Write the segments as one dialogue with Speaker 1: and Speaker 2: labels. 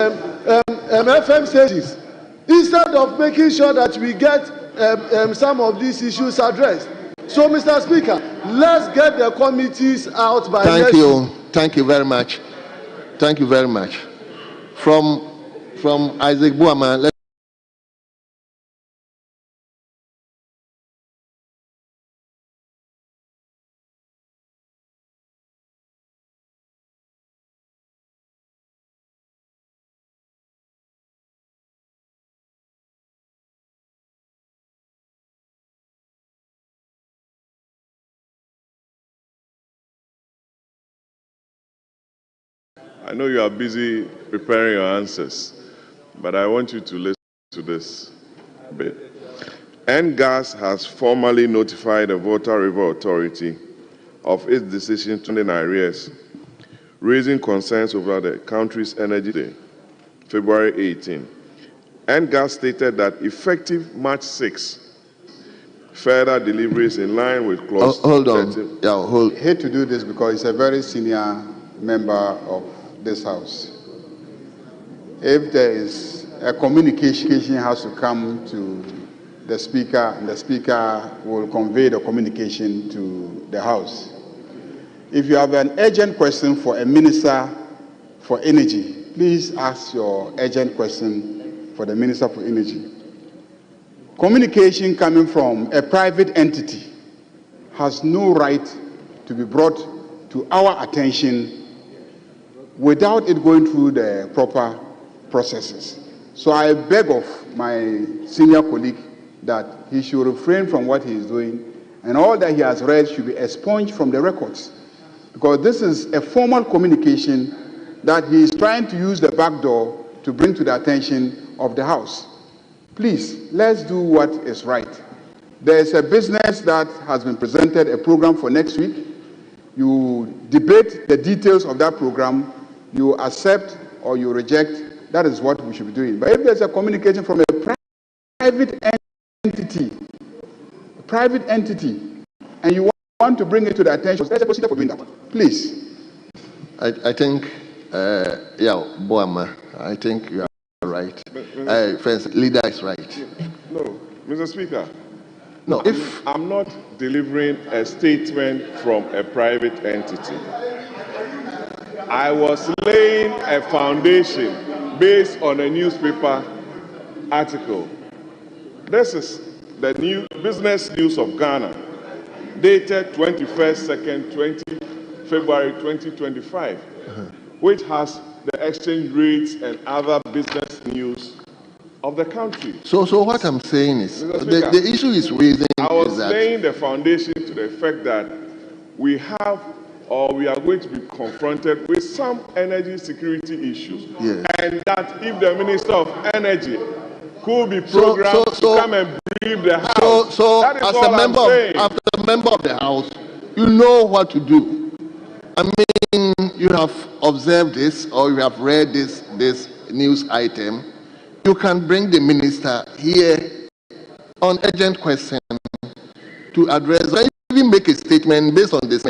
Speaker 1: FM stations, instead of making sure that we get some of these issues addressed. So, Mr. Speaker, let's get the committees out by next week.
Speaker 2: Thank you very much. Thank you very much. From Isaac Buama.
Speaker 3: I know you are busy preparing your answers, but I want you to listen to this bit. NGAS has formally notified the Volta River Authority of its decision to end arrears, raising concerns over the country's energy day, February 18. NGAS stated that effective March 6, further deliveries in line with clause 13.
Speaker 4: I hate to do this because he's a very senior member of this house. If there is a communication has to come to the speaker, and the speaker will convey the communication to the house. If you have an urgent question for a minister for energy, please ask your urgent question for the minister for energy. Communication coming from a private entity has no right to be brought to our attention without it going through the proper processes. So I beg of my senior colleague that he should refrain from what he is doing, and all that he has read should be expunged from the records, because this is a formal communication that he is trying to use the back door to bring to the attention of the House. Please, let's do what is right. There is a business that has been presented, a program for next week. You debate the details of that program, you accept or you reject. That is what we should be doing. But if there's a communication from a private entity, and you want to bring it to the attention, there's a procedure for doing that. Please.
Speaker 2: I think, Boama, I think you are right. First, leader is right.
Speaker 3: No, Mr. Speaker.
Speaker 2: No,
Speaker 3: I'm not delivering a statement from a private entity. I was laying a foundation based on a newspaper article. This is the new Business News of Ghana, dated 21st, February 2025, which has the exchange rates and other business news of the country.
Speaker 2: So what I'm saying is, the issue is raising.
Speaker 3: I was laying the foundation to the fact that we have, or we are going to be confronted with some energy security issues.
Speaker 2: Yes.
Speaker 3: And that if the Minister of Energy could be programmed to come and brief the House, that is all I'm saying.
Speaker 2: As a member of the House, you know what to do. I mean, you have observed this, or you have read this news item. You can bring the minister here on urgent question to address, or even make a statement based on this.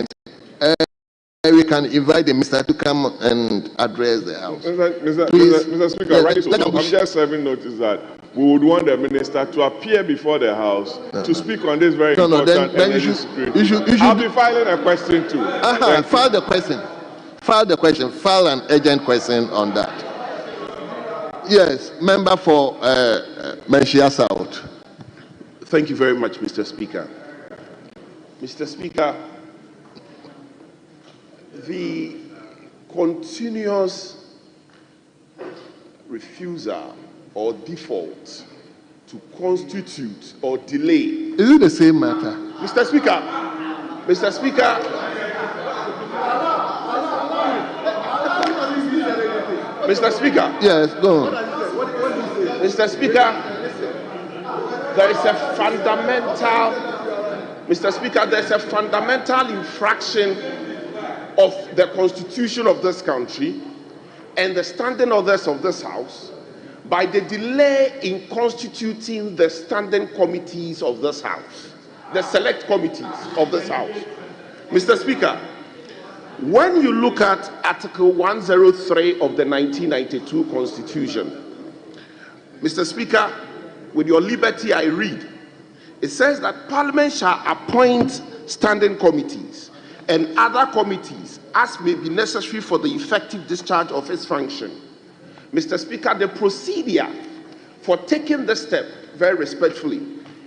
Speaker 2: We can invite the minister to come and address the House.
Speaker 3: Mr. Speaker, yes, right, so I'm just serving notice that we would want the minister to appear before the House to speak on this very important energy security. I'll be filing a question too.
Speaker 2: File the question. File an urgent question on that. Yes, member for Menchia South.
Speaker 5: Thank you very much, Mr. Speaker. Mr. Speaker, the continuous refusal or default to constitute or delay.
Speaker 2: Is it the same matter?
Speaker 5: Mr. Speaker,
Speaker 2: Yes, go on.
Speaker 5: Mr. Speaker, there is a fundamental infraction of the Constitution of this country and the standing orders of this House by the delay in constituting the standing committees of this House, the select committees of this House. Mr. Speaker, When you look at Article 103 of the 1992 Constitution, Mr. Speaker, with your liberty I read, it says that Parliament shall appoint standing committees and other committees as may be necessary for the effective discharge of its function. Mr. Speaker, the procedure for taking this step, very respectfully,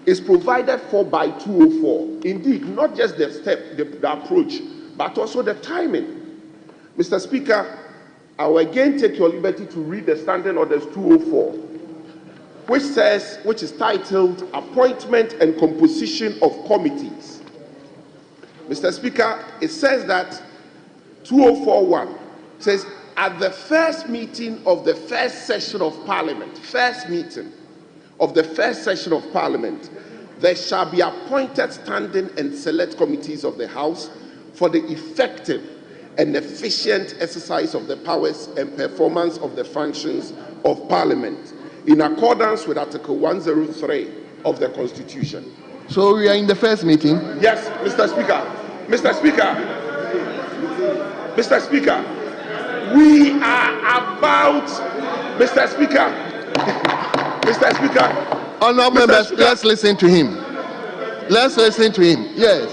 Speaker 5: is provided for by 204. Indeed, not just the step, the approach, but also the timing. Mr. Speaker, I will again take your liberty to read the Standing Orders 204, which is titled Appointment and Composition of Committees. Mr. Speaker, it says that 2041 says, at the first meeting of the first session of Parliament, there shall be appointed standing and select committees of the House for the effective and efficient exercise of the powers and performance of the functions of Parliament in accordance with Article 103 of the Constitution.
Speaker 2: So we are in the first meeting?
Speaker 5: Yes, Mr. Speaker. Mr. Speaker. Mr. Speaker. We are about, Mr. Speaker. Mr. Speaker.
Speaker 2: Honourable members, let's listen to him. Let's listen to him. Yes.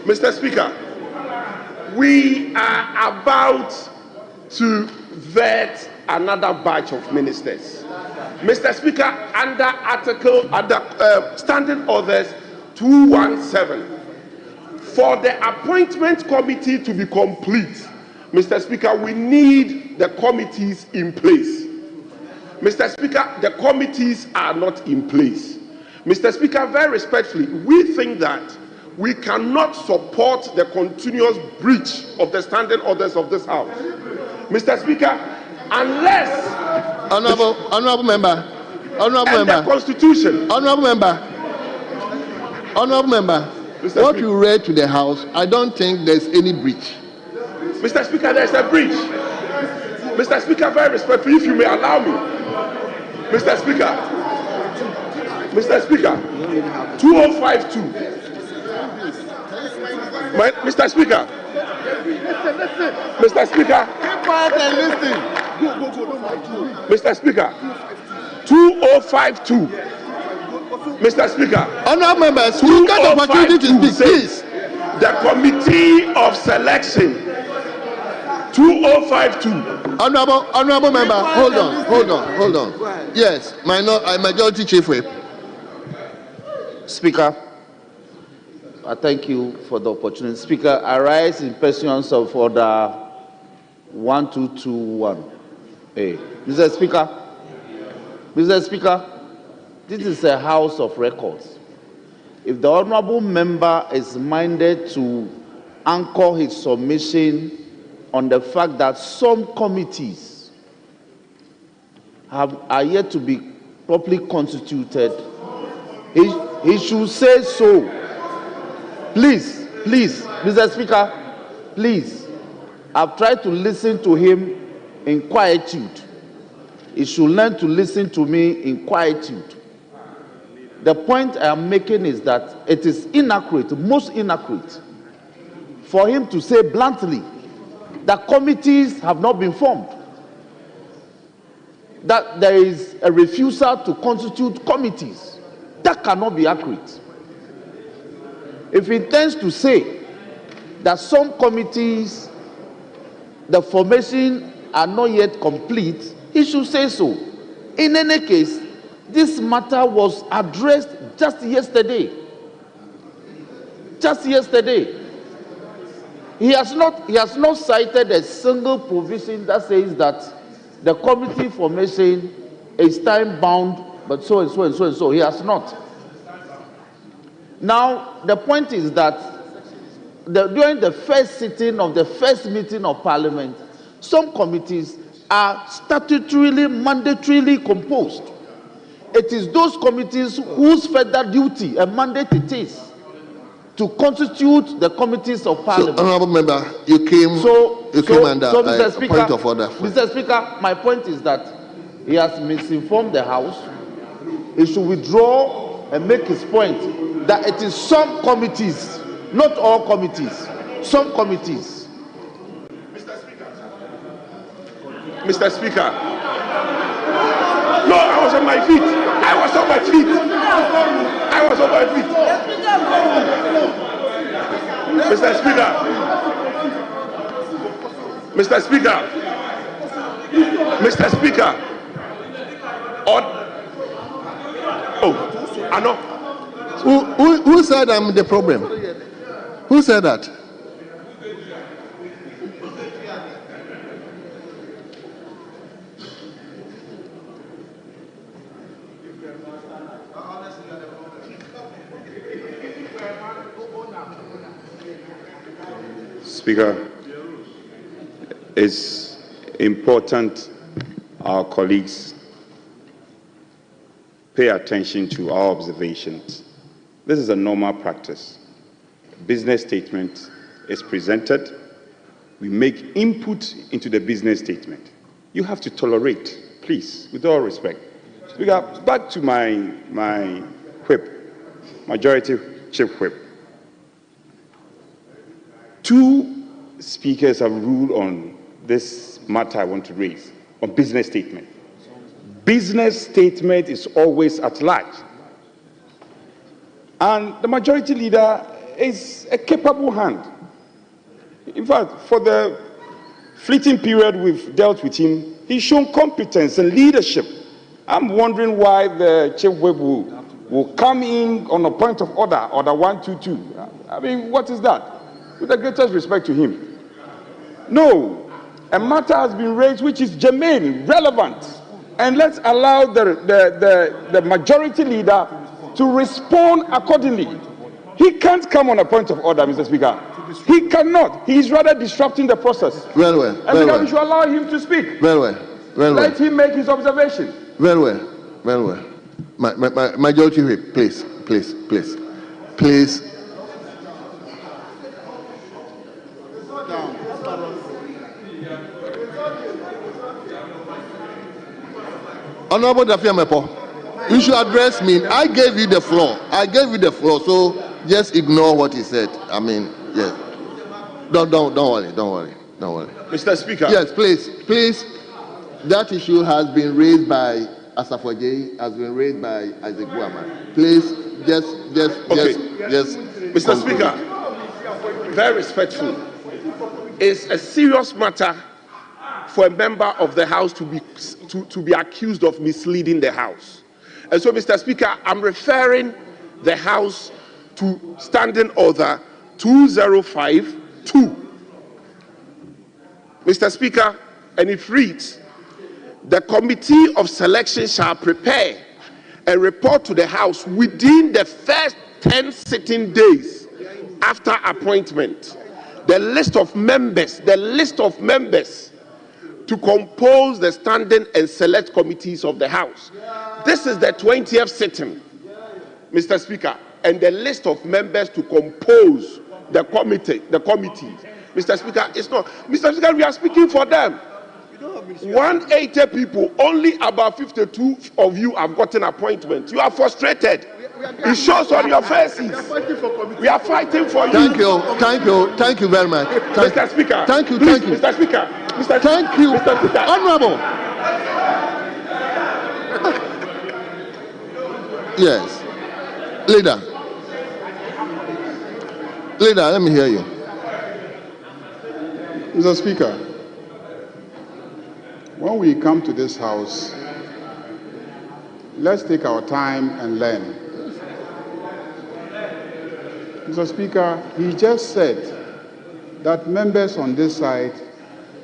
Speaker 5: Mr. Speaker, we are about to vet another batch of ministers. Mr. Speaker, under Standing Orders 217, for the appointment committee to be complete, Mr. Speaker, we need the committees in place. Mr. Speaker, the committees are not in place. Mr. Speaker, very respectfully, we think that we cannot support the continuous breach of the standing orders of this House. Mr. Speaker, unless
Speaker 2: Honourable member,
Speaker 5: the Constitution,
Speaker 2: Honourable member,
Speaker 5: Mr.
Speaker 2: what
Speaker 5: Speaker.
Speaker 2: you read to the House, I don't think there's any breach.
Speaker 5: Mr. Speaker, there's a breach. Mr. Speaker, very respectfully, if you may allow me. Mr. Speaker, 2052. Mr. Speaker, Mr. Speaker,
Speaker 1: Keep quiet and listen.
Speaker 5: Mr. Speaker, 2052. Mr. Speaker,
Speaker 2: Honourable members, you get the opportunity to speak, please.
Speaker 5: The Committee of Selection, 2052.
Speaker 2: Honourable member, hold on. Yes, Majority Chief Whip.
Speaker 6: Speaker, I thank you for the opportunity. Speaker, I rise in pursuance of Order 1221. Mr. Speaker, this is a House of Records. If the honourable member is minded to anchor his submission on the fact that some committees are yet to be properly constituted, he should say so. Please, Mr. Speaker, please. I've tried to listen to him in quietude. He should learn to listen to me in quietude. The point I am making is that it is inaccurate, most inaccurate, for him to say bluntly that committees have not been formed, that there is a refusal to constitute committees. That cannot be accurate. If he intends to say that some committees, the formation are not yet complete, he should say so. In any case, this matter was addressed just yesterday. He has not cited a single provision that says that the committee formation is time bound, but so and so and so and so. He has not. Now, the point is that during the first sitting of the first meeting of Parliament, some committees are statutorily, mandatorily composed. It is those committees whose further duty and mandate it is to constitute the committees of Parliament.
Speaker 2: So, honourable member, you came under
Speaker 6: Mr.
Speaker 2: a
Speaker 6: Speaker,
Speaker 2: point of order.
Speaker 6: Mr. Speaker, my point is that he has misinformed the House. He should withdraw and make his point that it is some committees, not all committees, some committees.
Speaker 5: Mr. Speaker. No, I was on my feet. I was on my feet. I was on my feet. Mr. Speaker. Mr. Speaker. Mr. Speaker. Oh, I know.
Speaker 2: Who said I'm the problem? Who said that?
Speaker 7: Speaker, it's important our colleagues pay attention to our observations. This is a normal practice. A business statement is presented. We make input into the business statement. You have to tolerate, please, with all respect. Speaker, back to my whip, Majority Chief Whip. 2 speakers have ruled on this matter I want to raise, on business statement. Business statement is always at large. And the majority leader is a capable hand. In fact, for the fleeting period we've dealt with him, he's shown competence and leadership. I'm wondering why the Chief Whip will come in on a point of order 122. I mean, what is that? With the greatest respect to him. No, a matter has been raised which is germane, relevant, and let's allow the majority leader to respond accordingly. He can't come on a point of order, Mr. Speaker. He cannot. He is rather disrupting the process.
Speaker 2: Very well.
Speaker 7: And we should allow him to speak.
Speaker 2: Very well. Very well.
Speaker 7: Let him make his observation.
Speaker 2: Very well. Very well. My majority whip, please. Honorable Dafiamepo, you should address me. I gave you the floor. So just ignore what he said. I mean, yes. Don't worry.
Speaker 5: Mr. Speaker.
Speaker 2: Yes, please. That issue has been raised by Asafoje, has been raised by Isaac Buama. Please, just.
Speaker 5: Mr. Speaker, very respectful. It's a serious matter for a member of the House to be accused of misleading the House. And so, Mr. Speaker, I'm referring the House to Standing Order 2052. Mr. Speaker, and it reads, the Committee of Selection shall prepare a report to the House within the first 10 sitting days after appointment. The list of members to compose the standing and select committees of the House. This is the 20th sitting, Mr. Speaker, and the list of members to compose the committees. Mr. Speaker, it's not. Mr. Speaker, we are speaking for them. 180 people, only about 52 of you have gotten appointments. You are frustrated. It shows on your faces. We are fighting for you.
Speaker 2: Thank you very much.
Speaker 5: Mr. Speaker.
Speaker 2: Thank you.
Speaker 5: Mr. Speaker.
Speaker 2: Thank you.
Speaker 5: Mr. Speaker.
Speaker 2: Honorable. Yes. Leader, let me hear you.
Speaker 4: Mr. Speaker, when we come to this House, let's take our time and learn. Mr. Speaker, he just said that members on this side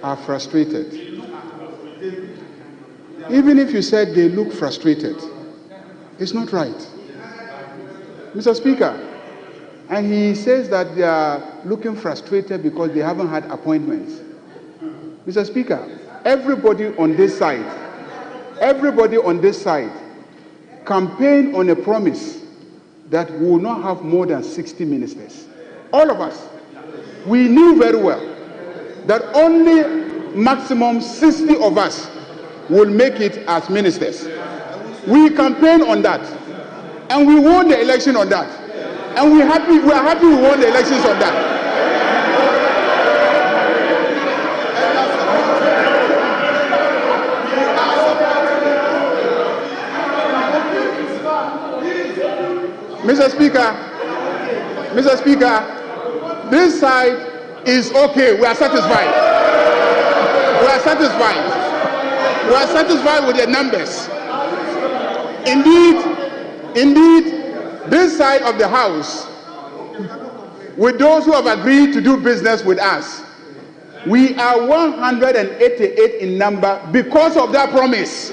Speaker 4: are frustrated. Even if you said they look frustrated, it's not right. Mr. Speaker, and he says that they are looking frustrated because they haven't had appointments. Mr. Speaker, everybody on this side campaigned on a promise that we will not have more than 60 ministers. All of us. We knew very well that only maximum 60 of us will make it as ministers. We campaigned on that, and we won the election on that. And we are happy we won the elections on that. Mr. Speaker, this side is okay. We are satisfied. We are satisfied. We are satisfied with the numbers. Indeed, this side of the House, with those who have agreed to do business with us, we are 188 in number because of that promise.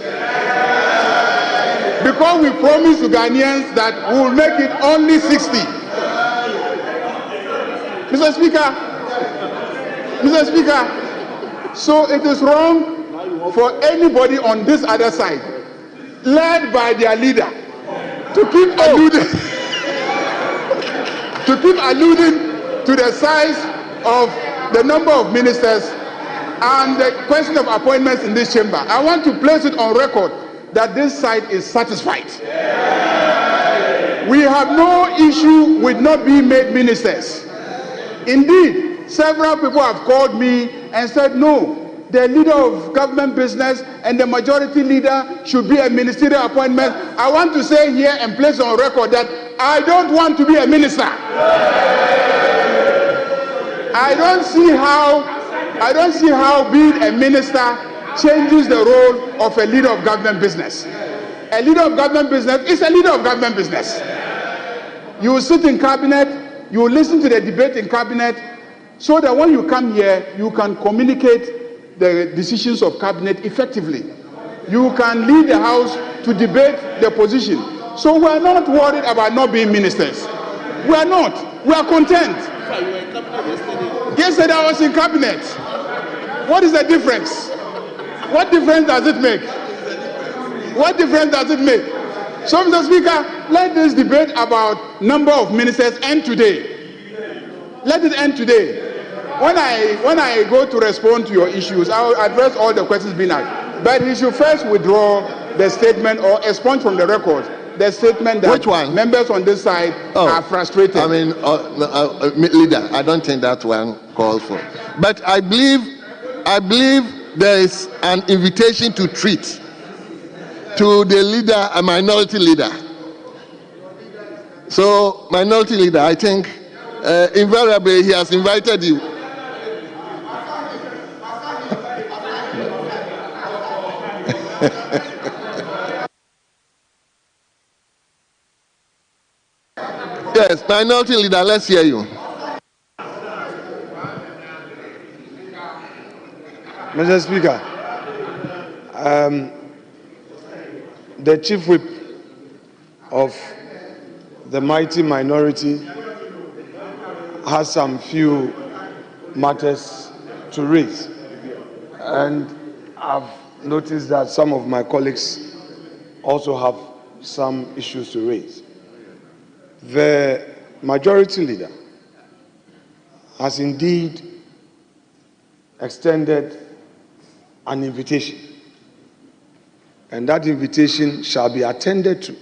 Speaker 4: Because we promised to Ghanaians that we will make it only 60. Mr. Speaker, so it is wrong for anybody on this other side, led by their leader, to keep alluding to the size of the number of ministers and the question of appointments in this chamber. I want to place it on record that this side is satisfied. We have no issue with not being made ministers. Indeed, several people have called me and said, no, the leader of government business and the majority leader should be a ministerial appointment. I want to say here and place on record that I don't want to be a minister. I don't see how being a minister changes the role of a leader of government business. A leader of government business is a leader of government business. You will sit in cabinet, you will listen to the debate in cabinet, so that when you come here, you can communicate the decisions of cabinet effectively. You can lead the House to debate the position. So we are not worried about not being ministers. We are not. We are content. Yesterday I was in cabinet. What is the difference? What difference does it make? What difference does it make? So, Mr. Speaker, let this debate about number of ministers end today. Let it end today. When I go to respond to your issues, I will address all the questions being asked. But he should first withdraw the statement or expunge from the record the statement that members on this side are frustrated.
Speaker 2: I mean, leader, I don't think that one calls for. But I believe there is an invitation to treat to the leader, a minority leader. So, minority leader, I think invariably he has invited you. Yes, minority leader, let's hear you.
Speaker 8: Mr. Speaker, the chief whip of the mighty minority has some few matters to raise, and I've noticed that some of my colleagues also have some issues to raise. The majority leader has indeed extended an invitation, and that invitation shall be attended to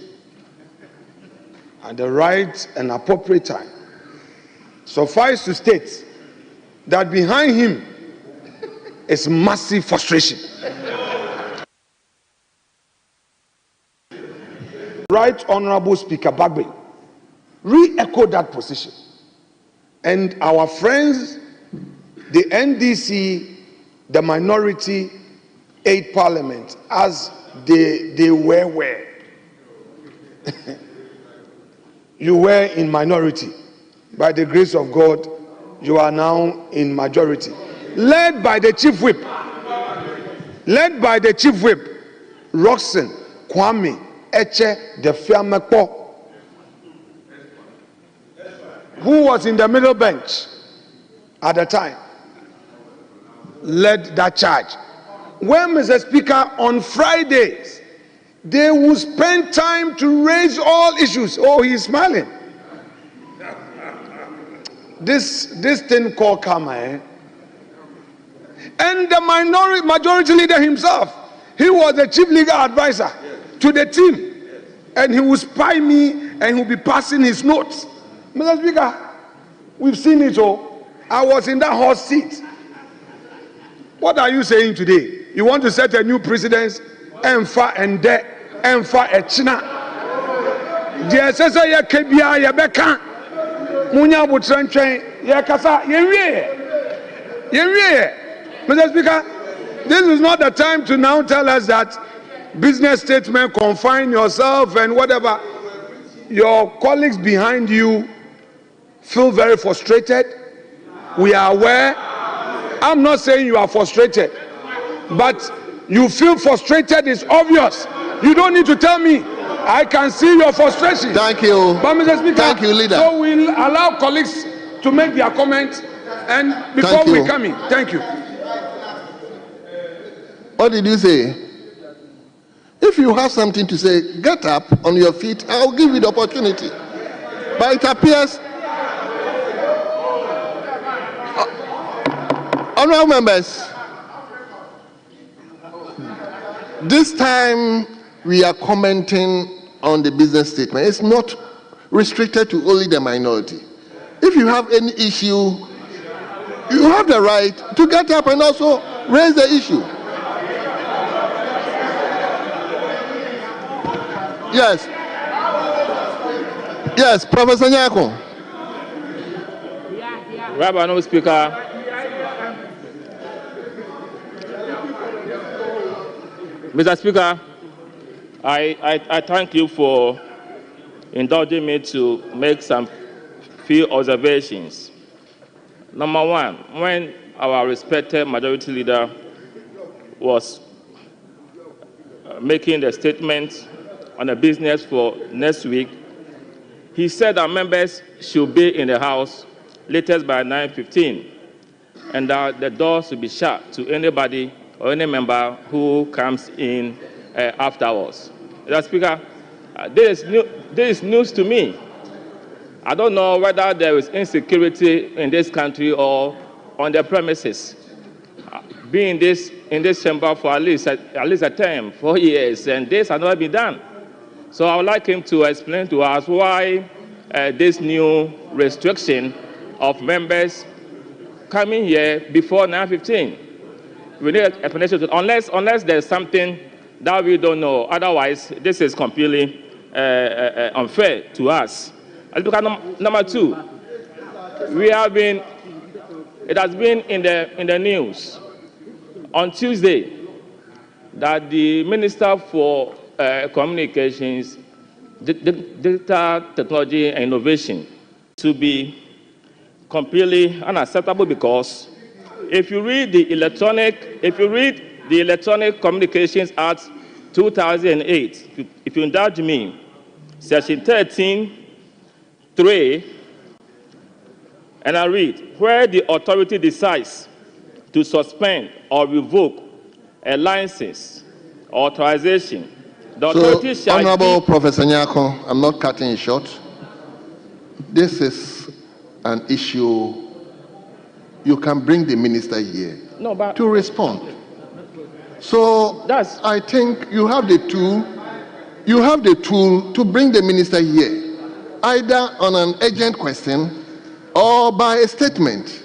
Speaker 8: at the right and appropriate time. Suffice to state that behind him is massive frustration. Right Honorable Speaker Bagbe re-echoed that position, and our friends, the NDC, the minority aid parliament, as they were. You were in minority. By the grace of God, you are now in majority. Led by the chief whip. Roxanne Kwame Eche de Fiamepo, who was in the middle bench at the time, led that charge. When, Mr. Speaker, on Fridays, they will spend time to raise all issues. Oh, he's smiling. This thing called karma, eh? And the majority leader himself, he was the chief legal advisor to the team, and he will spy me and he will be passing his notes. Mr. Speaker, we've seen it all. I was in that hot seat. What are you saying today? You want to set a new precedence? Emfa and de, Emfa echina. deɛ ɛsɛ sɛ yɛka biara yɛbɛka munya abotrɛ ntwɛn yɛkasa yɛnwie Mr. Speaker, this is not the time to now tell us that business statement, confine yourself and whatever. Your colleagues behind you feel very frustrated. We are aware. I'm not saying you are frustrated, but you feel frustrated is obvious. You don't need to tell me. I can see your frustration.
Speaker 2: Thank you.
Speaker 8: But Mr. Speaker,
Speaker 2: thank you, leader.
Speaker 8: So we'll allow colleagues to make their comments and before we come in. Thank you.
Speaker 2: What did you say? If you have something to say, get up on your feet. I'll give you the opportunity. But it appears, honorable members, this time we are commenting on the business statement. It's not restricted to only the minority. If you have any issue, you have the right to get up and also raise the issue. Yes. Yes, Professor Nyako.
Speaker 9: Rabbi, Honorable Speaker. Mr. Speaker, I thank you for indulging me to make some few observations. Number one, when our respected majority leader was making the statement on the business for next week, he said that members should be in the House latest by 9:15, and that the doors should be shut to anybody or any member who comes in afterwards. Mr. Speaker, this is news to me. I don't know whether there is insecurity in this country or on the premises. Being in this chamber for at least a term, 4 years, and this has not been done. So I would like him to explain to us why this new restriction of members coming here before 9:15. We need an explanation, unless there's something that we don't know. Otherwise, this is completely unfair to us. Number two, it has been in the news on Tuesday that the Minister for Communications, Digital Technology and Innovation to be completely unacceptable, because if you read the Electronic Communications Act 2008, if you indulge me, Section 13(3), and I read, where the authority decides to suspend or revoke a license or authorization, the authority shall
Speaker 2: Honorable Professor Nyako, I'm not cutting it short. This is an issue. You can bring the minister here to respond. So I think you have the tool. You have the tool to bring the minister here, either on an urgent question or by a statement.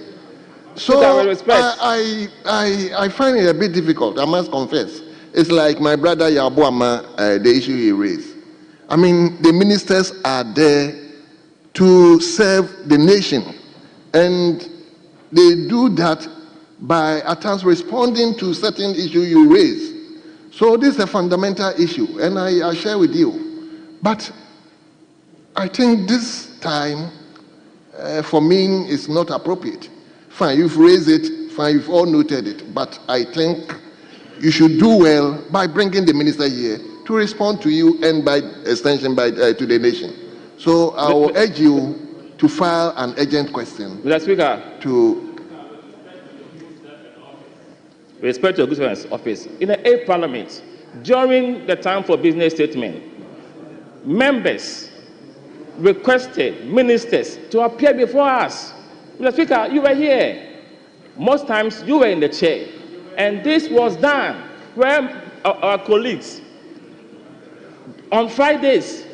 Speaker 2: So I find it a bit difficult, I must confess. It's like my brother Yabuama, the issue he raised. I mean, the ministers are there to serve the nation, and they do that by at times responding to certain issues you raise. So this is a fundamental issue, and I share with you. But I think this time, for me, is not appropriate. Fine, you've raised it, fine, you've all noted it, but I think you should do well by bringing the minister here to respond to you and by extension to the nation. So I will urge you to file an urgent question.
Speaker 9: Mr. Speaker,
Speaker 2: to
Speaker 9: respect to the Governor's office. In the 8th Parliament, during the time for business statement, members requested ministers to appear before us. Mr. Speaker, you were here. Most times you were in the chair. And this was done where our colleagues on Fridays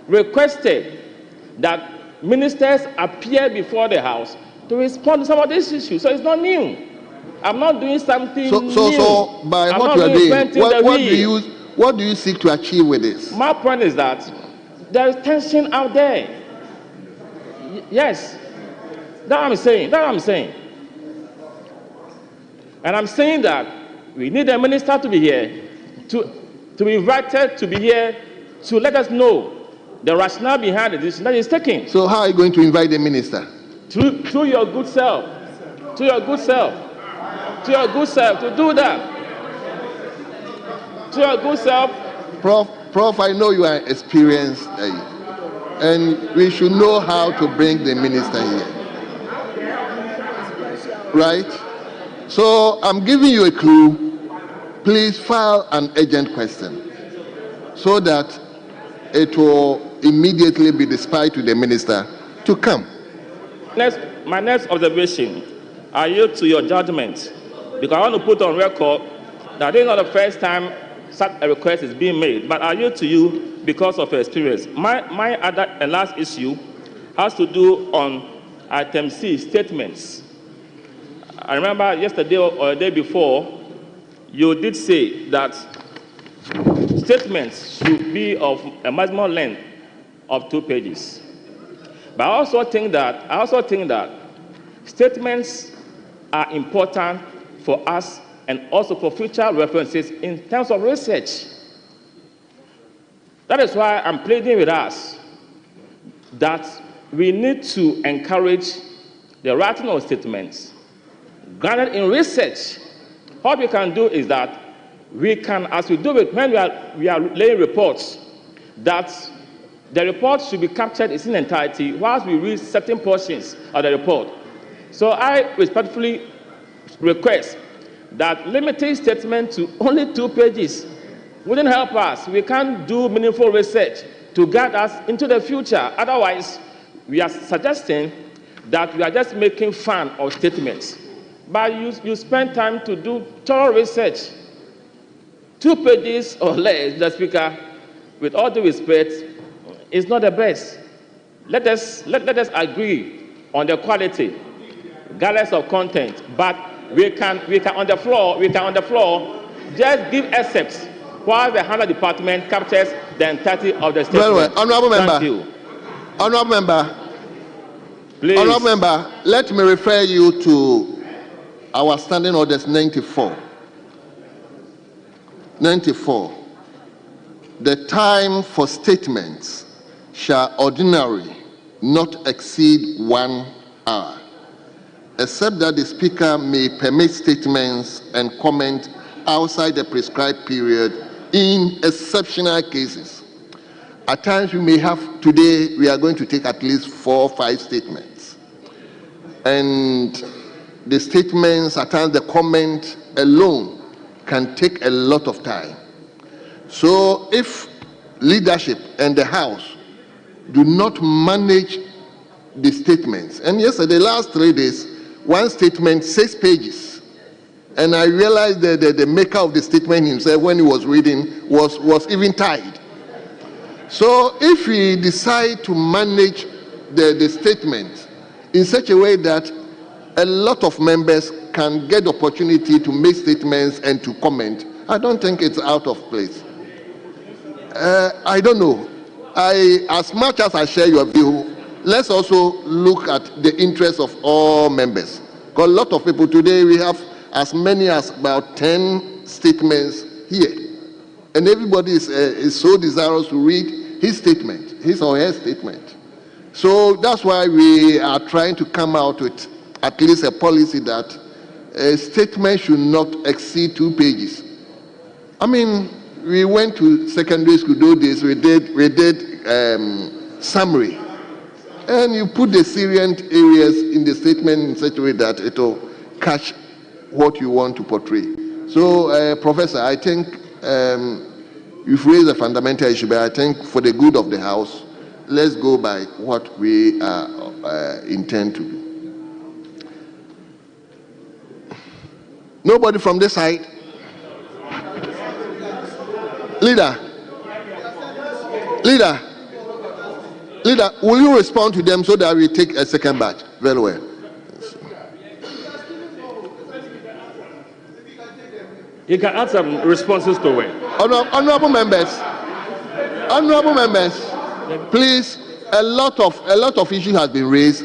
Speaker 9: requested that ministers appear before the House to respond to some of these issues. So it's not new. I'm not doing something new.
Speaker 2: So by what you are doing, what do you seek to achieve with this?
Speaker 9: My point is that there is tension out there. Yes, that's what I'm saying. That's what I'm saying. And I'm saying that we need the minister to be here, to be invited to be here, to let us know the rationale behind the decision that is taken.
Speaker 2: So how are you going to invite the minister?
Speaker 9: Through your good self. To your good self. To your good self to do that. To your good self.
Speaker 2: Prof, I know you are experienced, and we should know how to bring the minister here. Right? So I'm giving you a clue. Please file an urgent question so that it will immediately be dispatched to the minister to come.
Speaker 9: My next observation, I yield to your judgment, because I want to put on record that this is not the first time such a request is being made, but I yield to you because of your experience. My other and last issue has to do on item C, statements. I remember yesterday or the day before, you did say that statements should be of a maximum length of 2 pages. But I also think that statements are important for us and also for future references in terms of research. That is why I'm pleading with us that we need to encourage the writing of statements grounded in research. What we can do is that we can, as we do it when we are laying reports, that the report should be captured in its entirety whilst we read certain portions of the report. So I respectfully request that limiting statement to only 2 pages wouldn't help us. We can't do meaningful research to guide us into the future. Otherwise, we are suggesting that we are just making fun of statements. But you spend time to do thorough research. 2 pages or less, Mr. Speaker, with all due respect, is not the best. Let us agree on the quality, regardless of content. But we can on the floor just give excerpts while the HANA department captures the entirety of the statement.
Speaker 2: Well, honorable member.
Speaker 9: Thank you.
Speaker 2: Honorable member.
Speaker 9: Please.
Speaker 2: Honorable member, let me refer you to our standing orders 94. 94. The time for statements shall ordinarily not exceed 1 hour, except that the speaker may permit statements and comment outside the prescribed period in exceptional cases. At times we may have, today we are going to take at least 4 or 5 statements. And the statements, at times the comment alone can take a lot of time. So if leadership and the House do not manage the statements, and yesterday, the last 3 days, one statement, 6 pages, and I realized that the maker of the statement himself, when he was reading, was even tired. So if we decide to manage the statement in such a way that a lot of members can get the opportunity to make statements and to comment, I don't think it's out of place. I don't know. As much as I share your view, let's also look at the interests of all members. Because a lot of people today, we have as many as about 10 statements here. And everybody is so desirous to read his statement, his or her statement. So that's why we are trying to come out with at least a policy that a statement should not exceed 2 pages. I mean, we went to secondary school those days, we did summary. And you put the salient areas in the statement in such a way that it will catch what you want to portray. So, Professor, I think you've raised a fundamental issue, but I think for the good of the House, let's go by what we intend to do. Nobody from this side? Leader, will you respond to them so that we take a second batch? Very well.
Speaker 10: You can add some responses to it.
Speaker 2: Honorable members, Please, a lot of issues has been raised.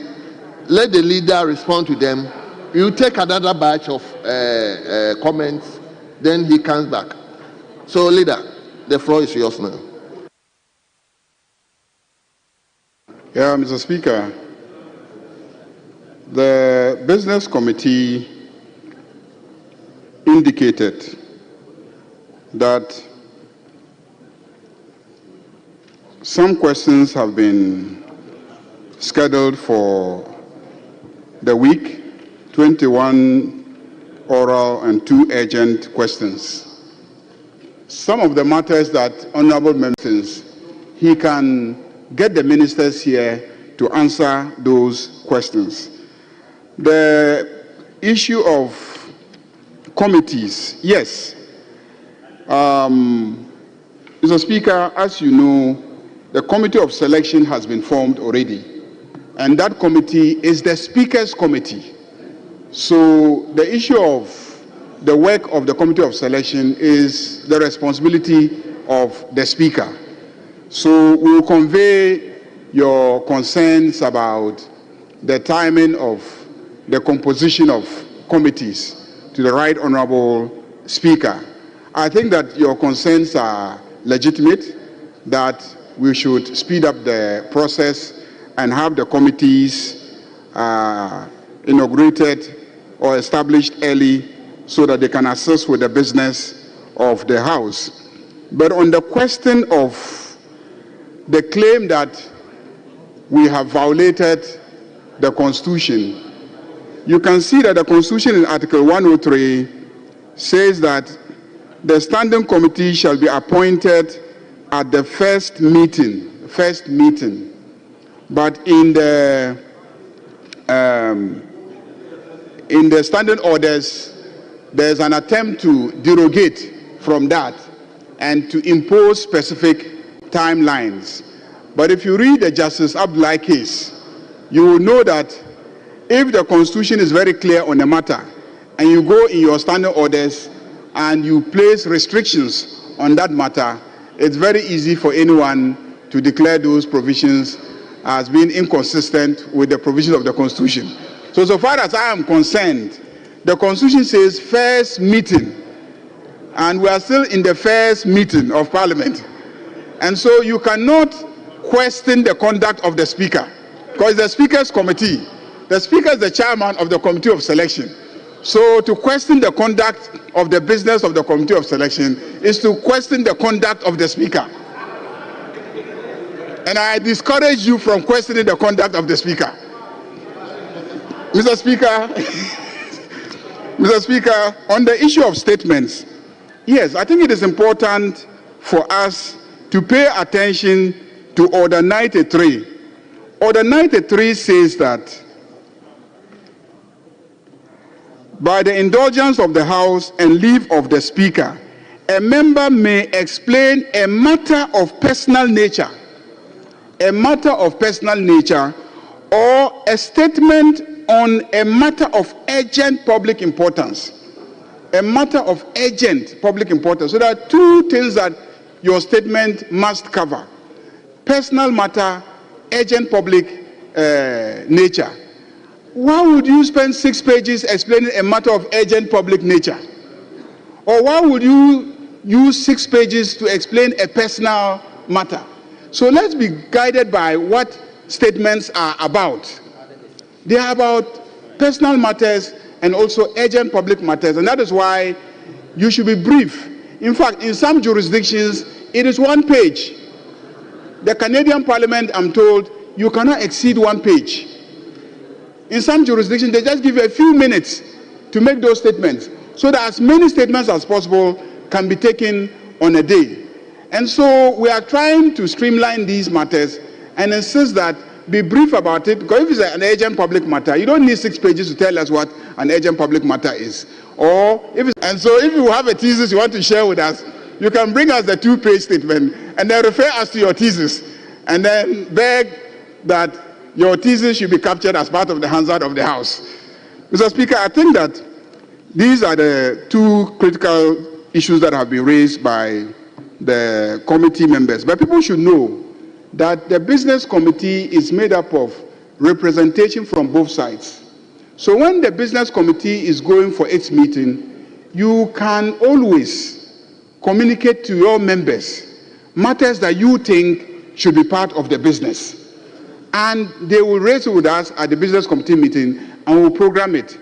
Speaker 2: Let the leader respond to them. You take another batch of comments, then he comes back. So, leader, the floor is yours now.
Speaker 4: Yeah, Mr. Speaker, the Business Committee indicated that some questions have been scheduled for the week, 21 oral and 2 urgent questions. Some of the matters that honorable members, he can get the ministers here to answer those questions. The issue of committees, yes. Mr. Speaker, as you know, the committee of selection has been formed already, and that committee is the Speaker's committee. So the issue of the work of the committee of selection is the responsibility of the Speaker. So we will convey your concerns about the timing of the composition of committees to the Right Honorable Speaker. I think that your concerns are legitimate, that we should speed up the process and have the committees inaugurated or established early so that they can assist with the business of the House. But on the question of the claim that we have violated the Constitution, you can see that the Constitution in Article 103 says that the Standing Committee shall be appointed at the first meeting. But in the standing orders, there's an attempt to derogate from that and to impose specific timelines. But if you read the Justice Abdullahi case, you will know that if the Constitution is very clear on the matter, and you go in your standing orders and you place restrictions on that matter, it's very easy for anyone to declare those provisions as being inconsistent with the provisions of the Constitution. So far as I am concerned, the Constitution says first meeting, and we are still in the first meeting of Parliament. And so you cannot question the conduct of the Speaker, because the Speaker's committee, the Speaker is the chairman of the Committee of Selection. So to question the conduct of the business of the Committee of Selection is to question the conduct of the Speaker. And I discourage you from questioning the conduct of the Speaker. Mr. Speaker, Mr. Speaker, on the issue of statements, yes, I think it is important for us to pay attention to Order 93. Order 93 says that by the indulgence of the House and leave of the Speaker, a member may explain a matter of personal nature, or a statement on a matter of urgent public importance. So there are two things that your statement must cover: personal matter, urgent public nature. Why would you spend 6 pages explaining a matter of urgent public nature? Or why would you use 6 pages to explain a personal matter? So let's be guided by what statements are about. They are about personal matters and also urgent public matters, and that is why you should be brief. In fact, in some jurisdictions, it is 1 page. The Canadian Parliament, I'm told, you cannot exceed 1 page. In some jurisdictions, they just give you a few minutes to make those statements, so that as many statements as possible can be taken on a day. And so we are trying to streamline these matters and insist that be brief about it, because if it's an urgent public matter, you don't need 6 pages to tell us what an urgent public matter is. And so if you have a thesis you want to share with us, you can bring us the 2-page statement and then refer us to your thesis, and then beg that your thesis should be captured as part of the Hansard of the House. Mr. Speaker, I think that these are the 2 critical issues that have been raised by the committee members. But people should know that the business committee is made up of representation from both sides. So when the business committee is going for its meeting, you can always communicate to your members matters that you think should be part of the business. And they will raise it with us at the business committee meeting and we'll program it.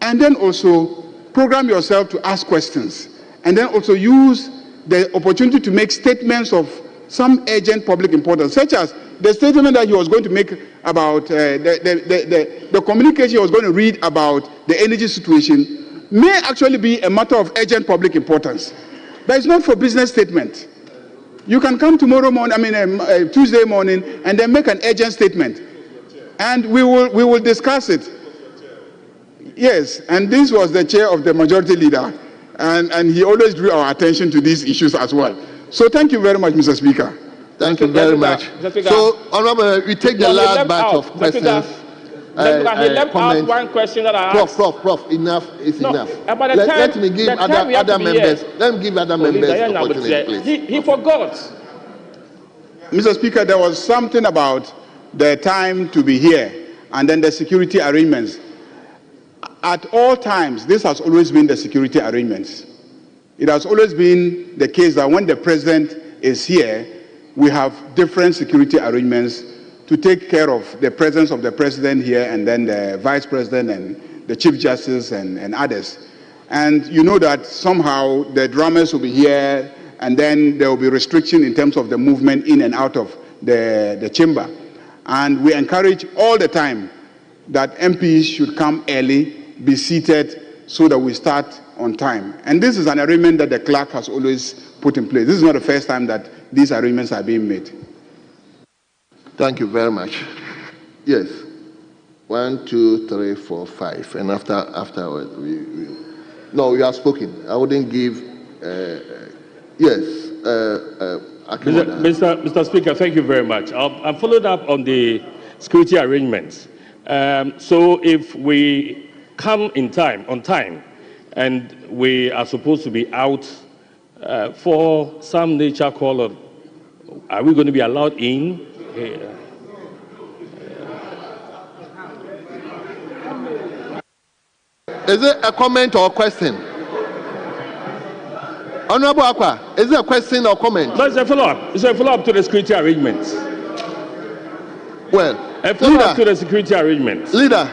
Speaker 4: And then also program yourself to ask questions. And then also use the opportunity to make statements of some urgent public importance, such as the statement that he was going to make about the communication he was going to read about the energy situation may actually be a matter of urgent public importance. But it's not for business statement. You can come tomorrow morning, Tuesday morning, and then make an urgent statement. And we will discuss it. Yes, and this was the chair of the majority leader. And he always drew our attention to these issues as well. So thank you very much, Mr. Speaker.
Speaker 2: Thank you very much. So, Honorable, we take the last batch of questions.
Speaker 9: He left out one question that I asked.
Speaker 2: Prof, enough is enough.
Speaker 9: Let
Speaker 2: me give other members. Let me give other members opportunity, please.
Speaker 9: He forgot.
Speaker 4: Mr. Speaker, there was something about the time to be here and then the security arrangements. At all times, this has always been the security arrangements. It has always been the case that when the president is here, we have different security arrangements to take care of the presence of the president here and then the vice president and the chief justice and others. And you know that somehow the drummers will be here and then there will be restriction in terms of the movement in and out of the chamber. And we encourage all the time that MPs should come early, be seated so that we start on time. And this is an arrangement that the clerk has always put in place. This is not the first time that these arrangements are being made.
Speaker 2: Thank you very much. Yes. 1, 2, 3, 4, 5. And afterwards, no, you have spoken. I wouldn't give. Yes.
Speaker 10: Mr. Speaker, thank you very much. I've followed up on the security arrangements. So if we come on time, and we are supposed to be out for some nature call, are we going to be allowed in?
Speaker 2: Is it a comment or a question? Honorable Akwa, is it a question or comment?
Speaker 10: No, it's a follow-up. It's a follow-up to the security arrangements.
Speaker 2: Well,
Speaker 10: a follow-up to the security arrangements.
Speaker 2: Leader.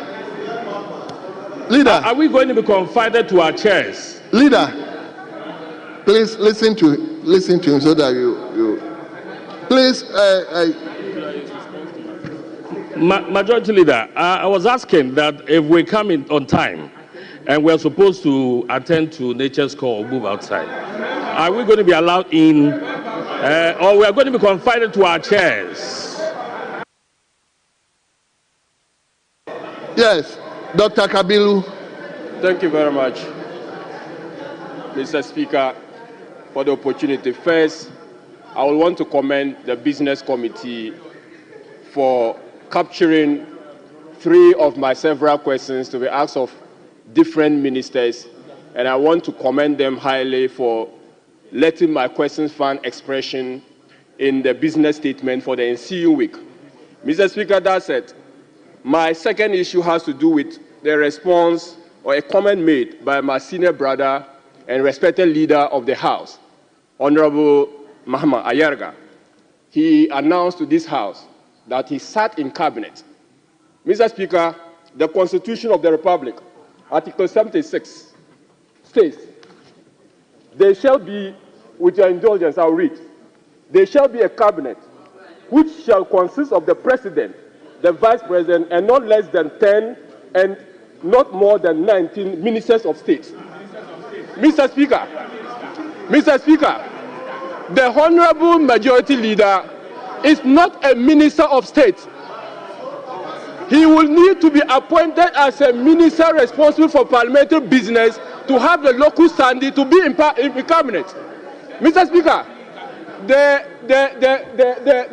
Speaker 10: Are we going to be confined to our chairs?
Speaker 2: Leader, please listen to him so that you please.
Speaker 10: Majority Leader, I was asking that if we come in on time and we're supposed to attend to nature's call or move outside, are we going to be allowed in or we are going to be confined to our chairs?
Speaker 2: Yes, Dr. Kabilu.
Speaker 11: Thank you very much, Mr. Speaker, for the opportunity. First, I would want to commend the Business Committee for capturing 3 of my several questions to be asked of different ministers, and I want to commend them highly for letting my questions find expression in the business statement for the ensuing week. Mr. Speaker, that's it. My second issue has to do with the response or a comment made by my senior brother and respected leader of the House, Honorable Mahama Ayarga. He announced to this House that he sat in cabinet. Mr. Speaker, the Constitution of the Republic, Article 76, states, there shall be, with your indulgence, I'll read, there shall be a cabinet which shall consist of the President, the Vice President, and not less than 10 and not more than 19 ministers of state. Mr. Speaker, the Honorable Majority Leader is not a minister of state. He will need to be appointed as a minister responsible for parliamentary business to have the local standing to be in cabinet. Mr. Speaker,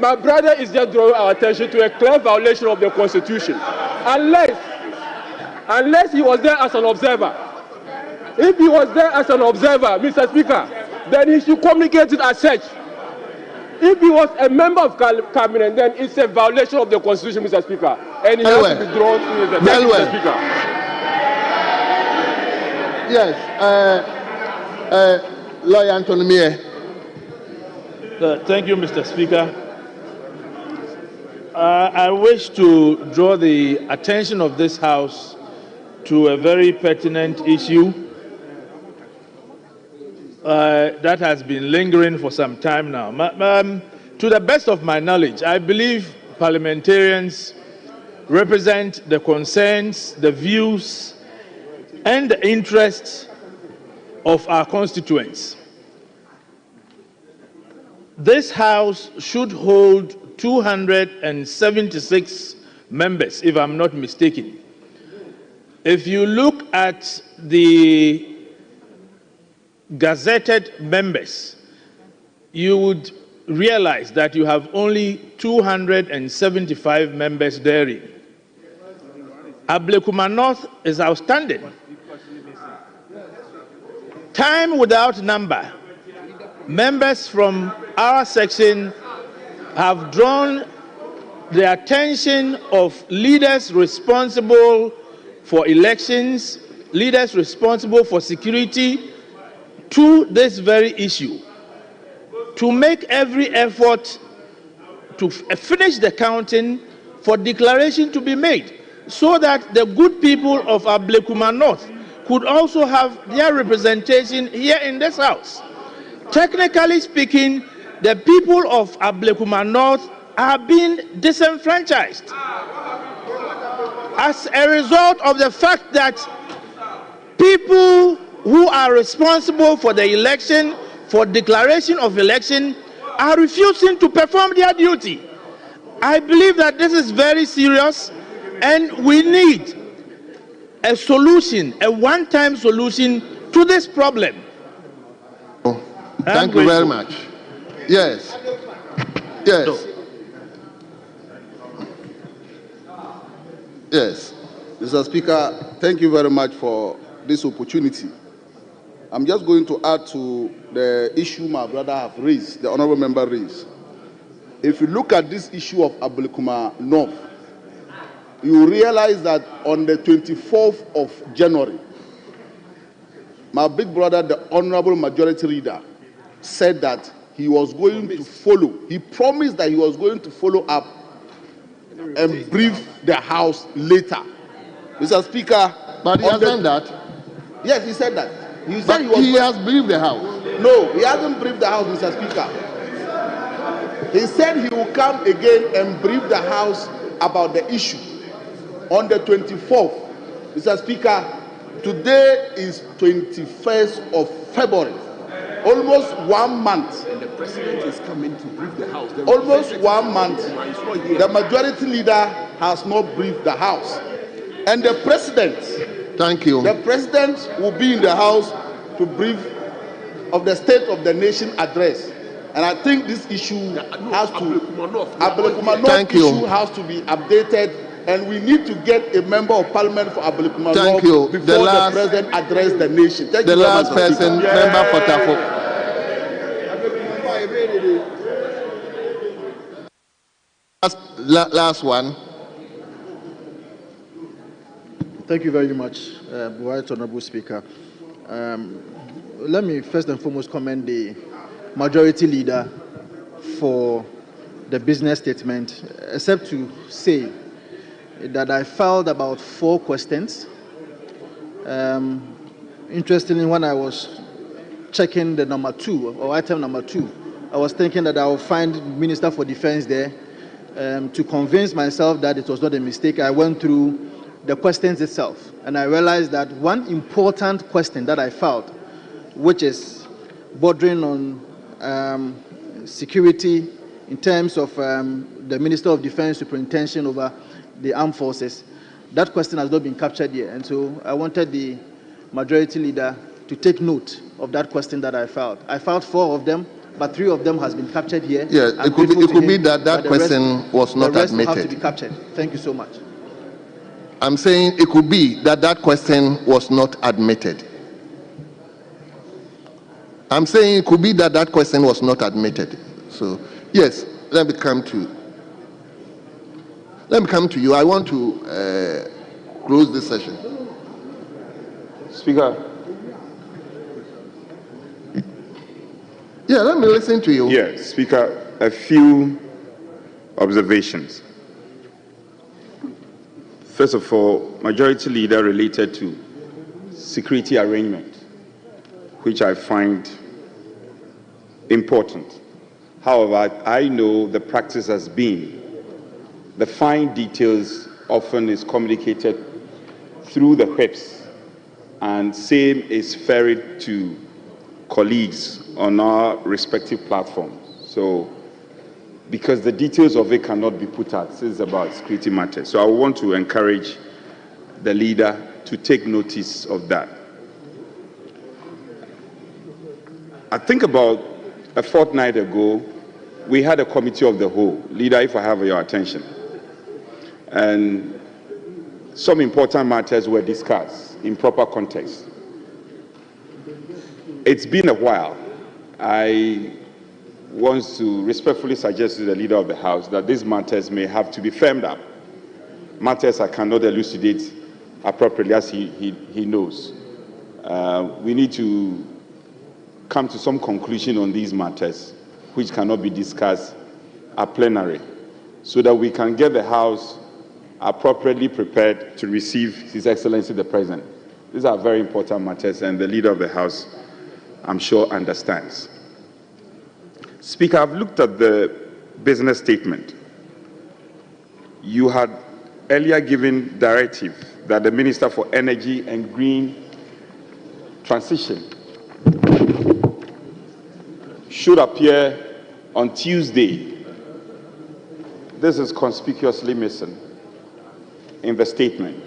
Speaker 11: my brother is just drawing our attention to a clear violation of the Constitution. Unless he was there as an observer. If he was there as an observer, Mr. Speaker, then he should communicate it as such. If he was a member of cabinet, then it's a violation of the constitution, Mr. Speaker, and he has to be drawn to the Mr. Speaker.
Speaker 2: Yes, Lawyer Anthony Mier.
Speaker 12: Thank you, Mr. Speaker. I wish to draw the attention of this House to a very pertinent issue that has been lingering for some time now. To the best of my knowledge, I believe parliamentarians represent the concerns, the views, and the interests of our constituents. This House should hold 276 members, if I'm not mistaken. If you look at the gazetted members, you would realize that you have only 275 members therein. Ablekuma North is outstanding. Time without number, members from our section have drawn the attention of leaders responsible for elections, leaders responsible for security, to this very issue, to make every effort to finish the counting for declaration to be made, so that the good people of Ablekuma North could also have their representation here in this House. Technically speaking, the people of Ablekuma North are being disenfranchised as a result of the fact that people who are responsible for the election, for declaration of election, are refusing to perform their duty. I believe that this is very serious, and we need a solution, a one-time solution to this problem.
Speaker 2: Thank you very much. Yes. Yes.
Speaker 12: No.
Speaker 2: Yes.
Speaker 13: Mr. Speaker, thank you very much for this opportunity. I'm just going to add to the issue my brother have raised, the honorable member raised. If you look at this issue of Ablekuma North, you realize that on the 24th of January, my big brother, the honorable majority leader, said that he was going to follow. He promised that he was going to follow up and brief the House later. Mr. Speaker,
Speaker 2: but he has done that.
Speaker 13: Yes, he said that. He said
Speaker 2: he has briefed the House.
Speaker 13: No, he hasn't briefed the House, Mr. Speaker. He said he will come again and brief the House about the issue on the 24th. Mr. Speaker, today is 21st of February. Almost 1 month.
Speaker 5: And the president is coming to brief the House.
Speaker 13: Almost 1 month. The majority leader has not briefed the House. And the president,
Speaker 2: thank you.
Speaker 13: The president will be in the House to brief of the State of the Nation address. And I think this issue has to be updated, and we need to get a member of parliament for Ablekuma North before the president address the nation. Thank you.
Speaker 2: The last person, member for Tafo. Last one.
Speaker 14: Thank you very much, Right Honorable Speaker. Let me first and foremost commend the majority leader for the business statement, except to say that I filed about 4 questions. Interestingly, when I was checking the number 2, or item number 2, I was thinking that I will find Minister for Defense there. To convince myself that it was not a mistake, I went through the questions itself, and I realized that one important question that I filed, which is bordering on security in terms of the Minister of Defense superintending over the armed forces, that question has not been captured yet. And so I wanted the majority leader to take note of that question that I filed. I filed 4 of them, but 3 of them has been captured here.
Speaker 2: Yes, it could be that question was not admitted. The rest have to be
Speaker 14: captured. Thank you so much.
Speaker 2: I'm saying it could be that question was not admitted. I'm saying it could be that question was not admitted. So Yes, let me come to you. I want to close this session.
Speaker 7: Speaker.
Speaker 2: Yeah, let me listen to you.
Speaker 7: Yes, Speaker, a few observations. First of all, Majority Leader related to security arrangement, which I find important. However, I know the practice has been the fine details often is communicated through the whips, and same is ferried to colleagues on our respective platforms. So, because the details of it cannot be put out, this is about security matters. So I want to encourage the leader to take notice of that. I think about a fortnight ago, we had a committee of the whole. Leader, if I have your attention. And some important matters were discussed in proper context. It's been a while. I want to respectfully suggest to the Leader of the House that these matters may have to be firmed up. Matters I cannot elucidate appropriately, as he knows. We need to come to some conclusion on these matters, which cannot be discussed at plenary, so that we can get the House appropriately prepared to receive His Excellency the President. These are very important matters, and the Leader of the House, I'm sure, understands. Speaker, I've looked at the business statement. You had earlier given directive that the Minister for Energy and Green Transition should appear on Tuesday. This is conspicuously missing in the statement,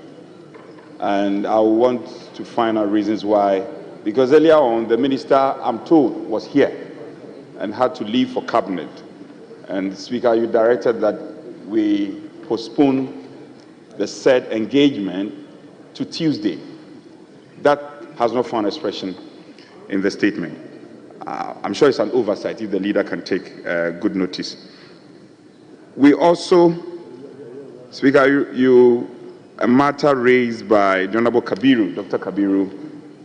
Speaker 7: and I want to find out reasons why, because earlier on the minister, I'm told, was here and had to leave for cabinet. And Speaker, you directed that we postpone the said engagement to Tuesday. That has not found expression in the statement. I'm sure it's an oversight if the leader can take good notice. We also, Speaker, a matter raised by the Honorable Kabiru, Dr. Kabiru,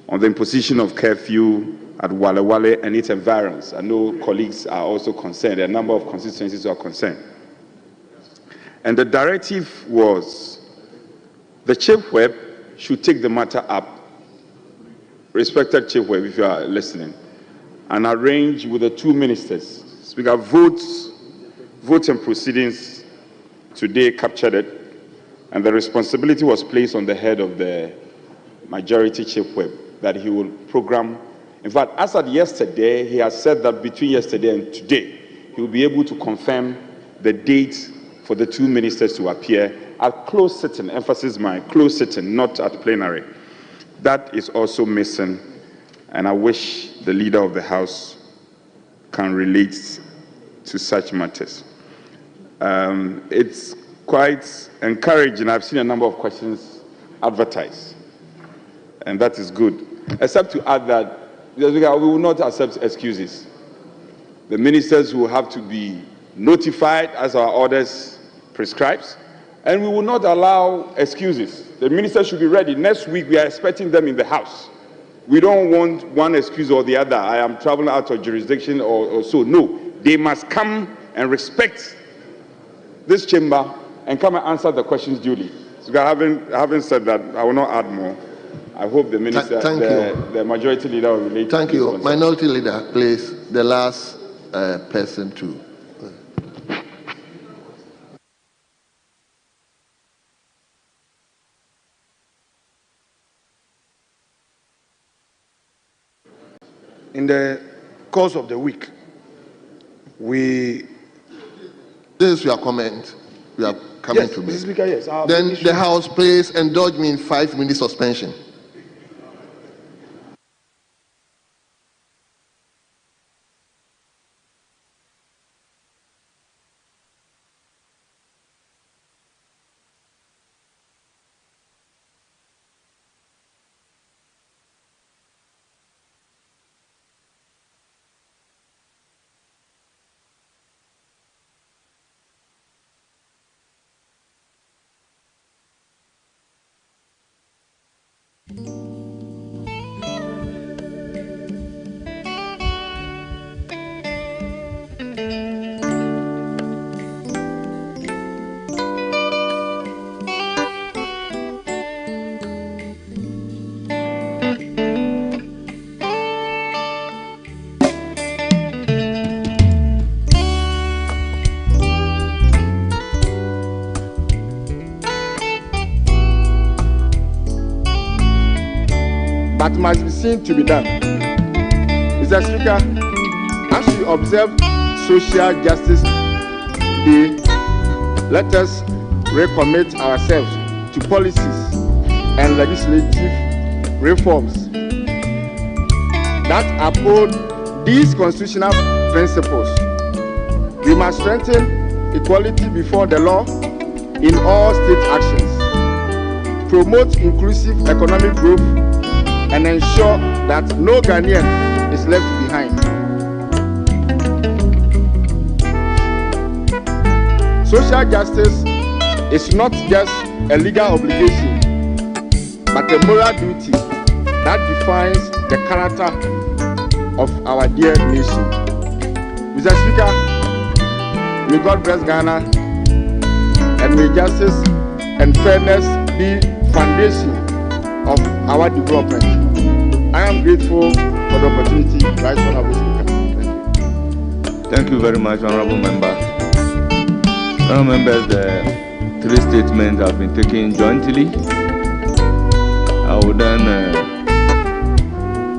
Speaker 7: on the imposition of curfew at Wale Wale and its environs. I know colleagues are also concerned. There are a number of constituencies who are concerned. And the directive was the Chief Whip should take the matter up, respected Chief Whip, if you are listening, and arrange with the two ministers. Speaker, votes and proceedings today captured it, and the responsibility was placed on the head of the Majority Chief Whip that he will program. In fact, as at yesterday, he has said that between yesterday and today, he will be able to confirm the dates for the two ministers to appear at closed sitting, emphasis my closed sitting, not at plenary. That is also missing, and I wish the Leader of the House can relate to such matters. It's quite encouraging. I've seen a number of questions advertised, and that is good. Except to add that we will not accept excuses. The ministers will have to be notified as our orders prescribes, and we will not allow excuses. The ministers should be ready. Next week, we are expecting them in the House. We don't want one excuse or the other. I am traveling out of jurisdiction or so. No, they must come and respect this chamber and come and answer the questions duly. So having said that, I will not add more. I hope the minister, the Majority Leader will relate.
Speaker 2: Thank you. Minority Leader, please, the last person to.
Speaker 8: In the course of the week,
Speaker 2: This is your comment. We are coming to me.
Speaker 8: Mr. Speaker, yes.
Speaker 2: Then the House, please indulge me in 5-minute suspension.
Speaker 7: that must be seen to be done. Mr. Speaker, as we observe Social Justice Day, let us recommit ourselves to policies and legislative reforms that uphold these constitutional principles. We must strengthen equality before the law in all state actions, promote inclusive economic growth, and ensure that no Ghanaian is left behind. Social justice is not just a legal obligation, but a moral duty that defines the character of our dear nation. Mr. Speaker, may God bless Ghana, and may justice and fairness be foundation of our development. I am grateful for the opportunity. Right, Honorable Speaker. Thank you.
Speaker 15: Thank you very much, Honorable Member. Honorable Members, the three statements have been taken jointly. I will then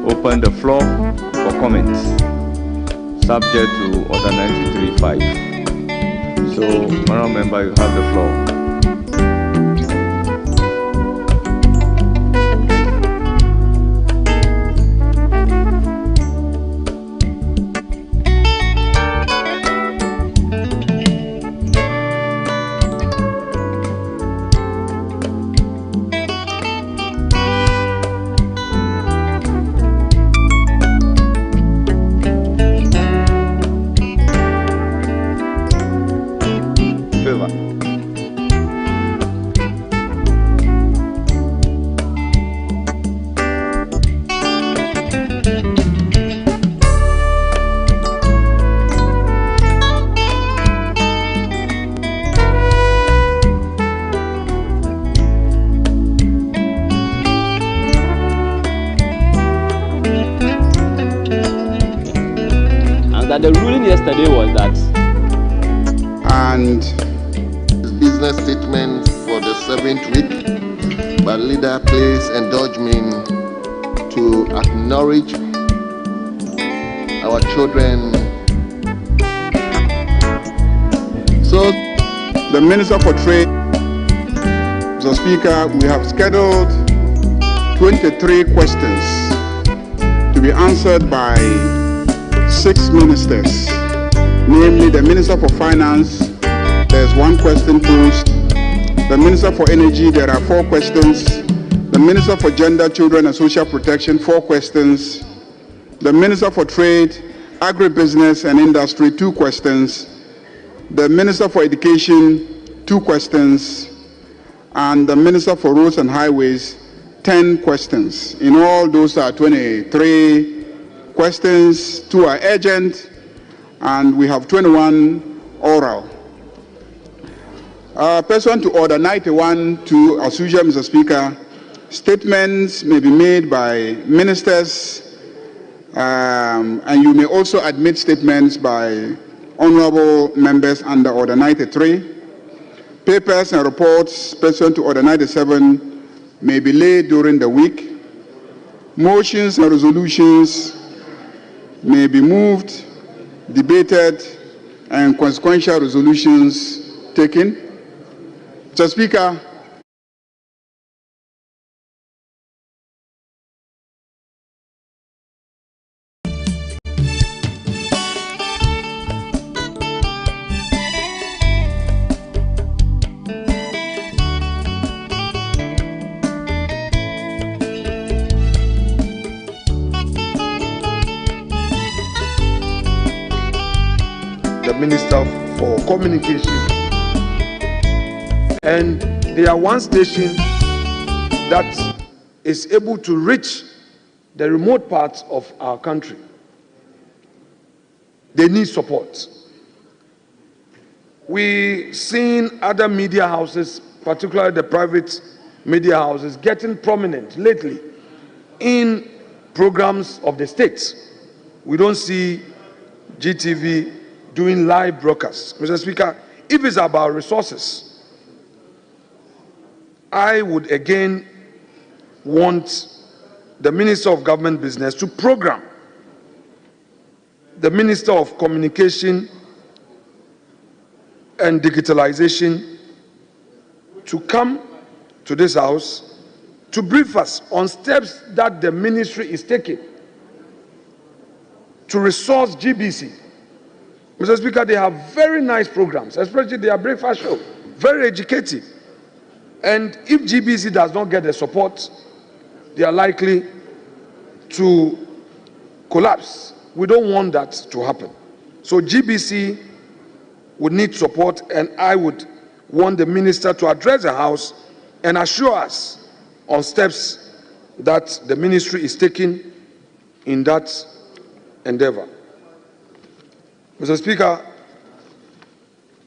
Speaker 15: open the floor for comments, subject to Order 93.5. So, Honorable Member, you have the floor.
Speaker 11: The ruling yesterday was that.
Speaker 2: And business statement for the 7th week, but leader, please indulge me to acknowledge our children.
Speaker 4: So, the Minister for Trade, Mr. Speaker, we have scheduled 23 questions to be answered by 6 ministers, namely the Minister for Finance. There's 1 question posed. The Minister for Energy, there are 4 questions. The Minister for Gender, Children and Social Protection, 4 questions. The Minister for Trade, Agribusiness and Industry, 2 questions. The Minister for Education, 2 questions. And the Minister for Roads and Highways, 10 questions. In all, those are 23 questions. 2 are urgent, and we have 21 oral. Pursuant to Order 91, as usual, Mr. Speaker, statements may be made by ministers, and you may also admit statements by honorable members under Order 93. Papers and reports pursuant to Order 97 may be laid during the week. Motions and resolutions may be moved, debated, and consequential resolutions taken. Mr. Speaker,
Speaker 8: the Minister for Communication, and they are one station that is able to reach the remote parts of our country. They need support. We've seen other media houses, particularly the private media houses, getting prominent lately in programs of the states. We don't see GTV doing live broadcasts. Mr. Speaker, if it's about resources, I would again want the Minister of Government Business to program the Minister of Communication and Digitalization to come to this House to brief us on steps that the ministry is taking to resource GBC. Mr. Speaker, they have very nice programs, especially their breakfast show, very educative. And if GBC does not get the support, they are likely to collapse. We don't want that to happen. So GBC would need support, and I would want the minister to address the House and assure us on steps that the ministry is taking in that endeavor. Mr. Speaker,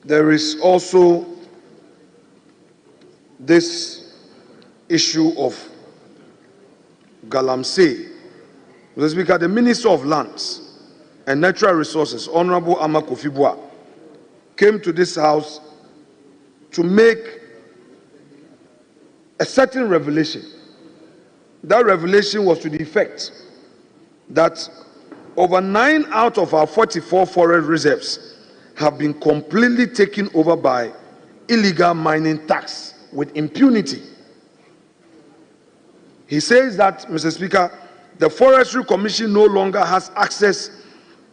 Speaker 8: there is also this issue of Galamsey. Mr. Speaker, the Minister of Lands and Natural Resources, Honorable Ama Kofi-Boa, came to this House to make a certain revelation. That revelation was to the effect that over 9 out of our 44 forest reserves have been completely taken over by illegal mining tax with impunity. He says that, Mr. Speaker, the Forestry Commission no longer has access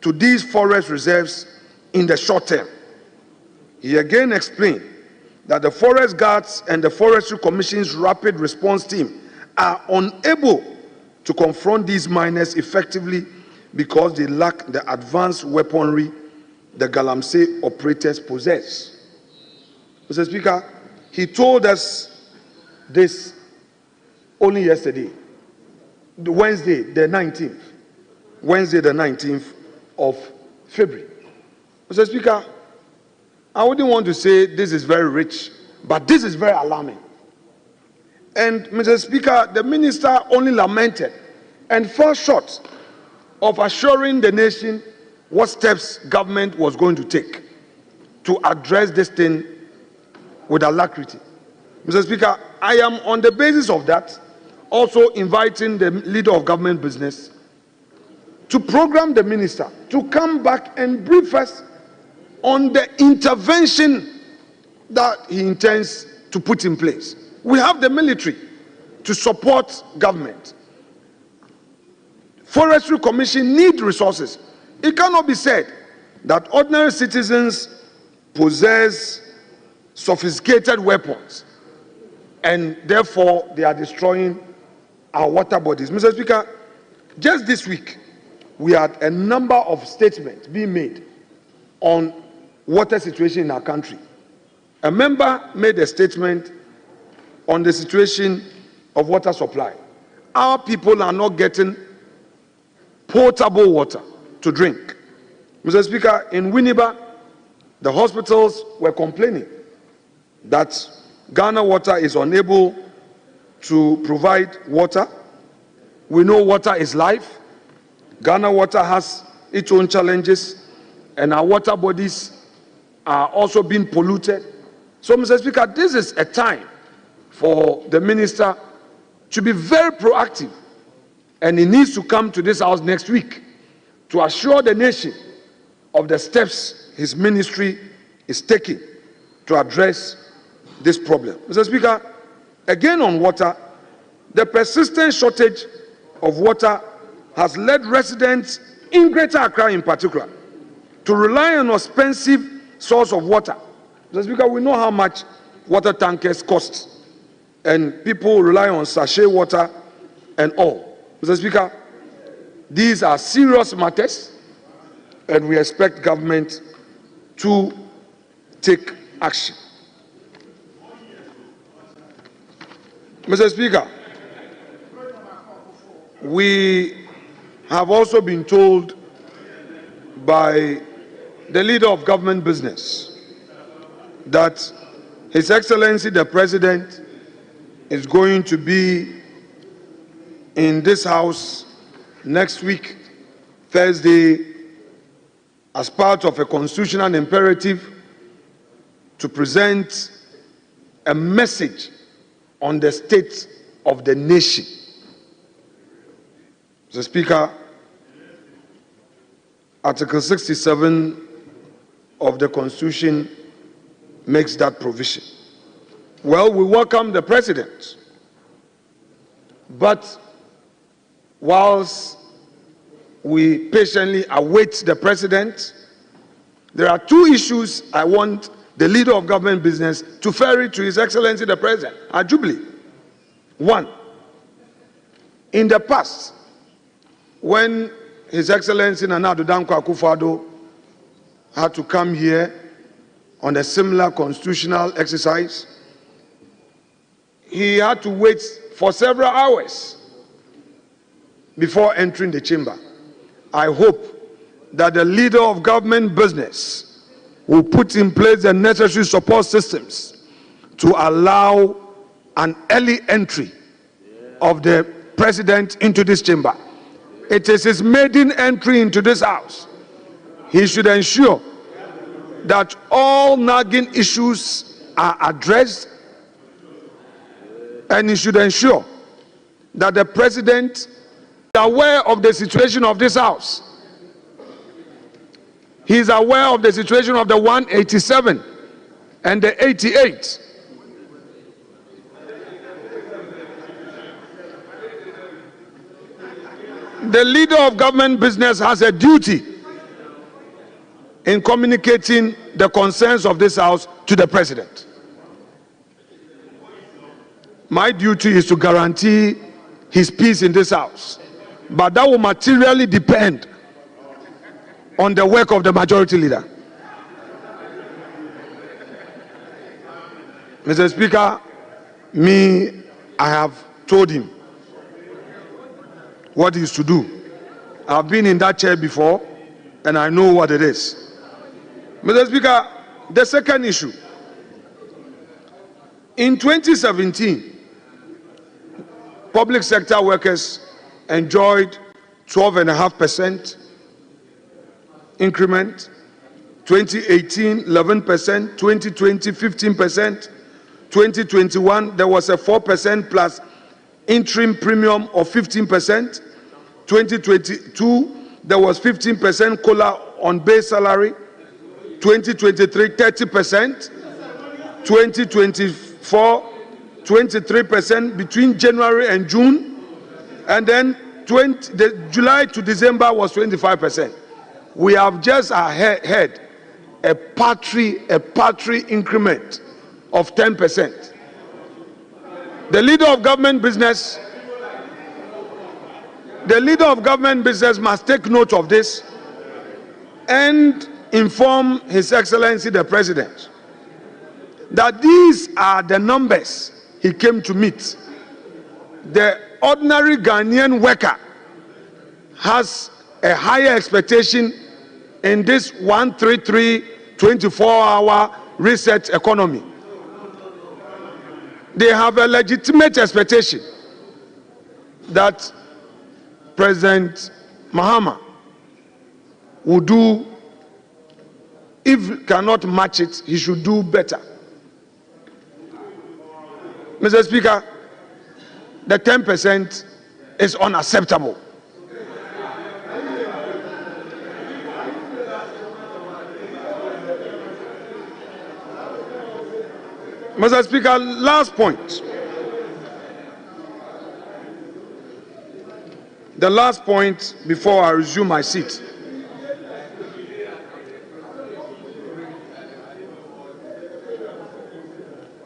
Speaker 8: to these forest reserves in the short term. He again explained that the Forest Guards and the Forestry Commission's Rapid Response Team are unable to confront these miners effectively because they lack the advanced weaponry the Galamsey operators possess. Mr. Speaker, he told us this only yesterday, Wednesday the 19th of February. Mr. Speaker, I wouldn't want to say this is very rich, but this is very alarming. And Mr. Speaker, the minister only lamented and fell short of assuring the nation what steps government was going to take to address this thing with alacrity. Mr. Speaker, I am on the basis of that also inviting the leader of government business to program the minister to come back and brief us on the intervention that he intends to put in place. We have the military to support government. Forestry Commission need resources. It cannot be said that ordinary citizens possess sophisticated weapons and therefore they are destroying our water bodies. Mr. Speaker, just this week, we had a number of statements being made on water situation in our country. A member made a statement on the situation of water supply. Our people are not getting potable water to drink. Mr. Speaker, in Winneba, the hospitals were complaining that Ghana Water is unable to provide water. We know water is life. Ghana Water has its own challenges, and our water bodies are also being polluted. So, Mr. Speaker, this is a time for the minister to be very proactive, and he needs to come to this House next week to assure the nation of the steps his ministry is taking to address this problem. Mr. Speaker, again on water, the persistent shortage of water has led residents in Greater Accra in particular to rely on an expensive source of water. Mr. Speaker, we know how much water tankers cost, and people rely on sachet water and all. Mr. Speaker, these are serious matters, and we expect government to take action. Mr. Speaker, we have also been told by the leader of government business that His Excellency the President is going to be in this House next week, Thursday, as part of a constitutional imperative to present a message on the state of the nation. Mr. Speaker, Article 67 of the Constitution makes that provision. Well, we welcome the President, but whilst we patiently await the President, there are two issues I want the leader of government business to ferry to His Excellency the President at Jubilee. One, in the past, when His Excellency Nana Addo Dankwa Akufo-Addo had to come here on a similar constitutional exercise, he had to wait for several hours before entering the chamber. I hope that the leader of government business will put in place the necessary support systems to allow an early entry of the President into this chamber. It is his maiden entry into this house. He should ensure that all nagging issues are addressed, and he should ensure that the President is aware of the situation of this house. He is aware of the situation of the 187 and the 88. The leader of government business has a duty in communicating the concerns of this house to the President. My duty is to guarantee his peace in this house, but that will materially depend on the work of the majority leader. Mr. Speaker, I have told him what he is to do. I've been in that chair before, and I know what it is. Mr. Speaker, the second issue. In 2017, public sector workers enjoyed 12.5% increment, 2018 11%, 2020 15%, 2021 there was a 4% plus interim premium of 15%, 2022 there was 15% COLA on base salary, 2023 30%, 2024 23% between January and June, and then July to December was 25%. We have just had a paltry increment of 10%. The leader of government business must take note of this and inform His Excellency the President that these are the numbers he came to meet. The ordinary Ghanaian worker has a higher expectation in this 133 24-hour reset economy. They have a legitimate expectation that President Mahama will do. If he cannot match it, he should do better. Mr. Speaker, the 10% is unacceptable. Mr. Speaker, last point. The last point before I resume my seat.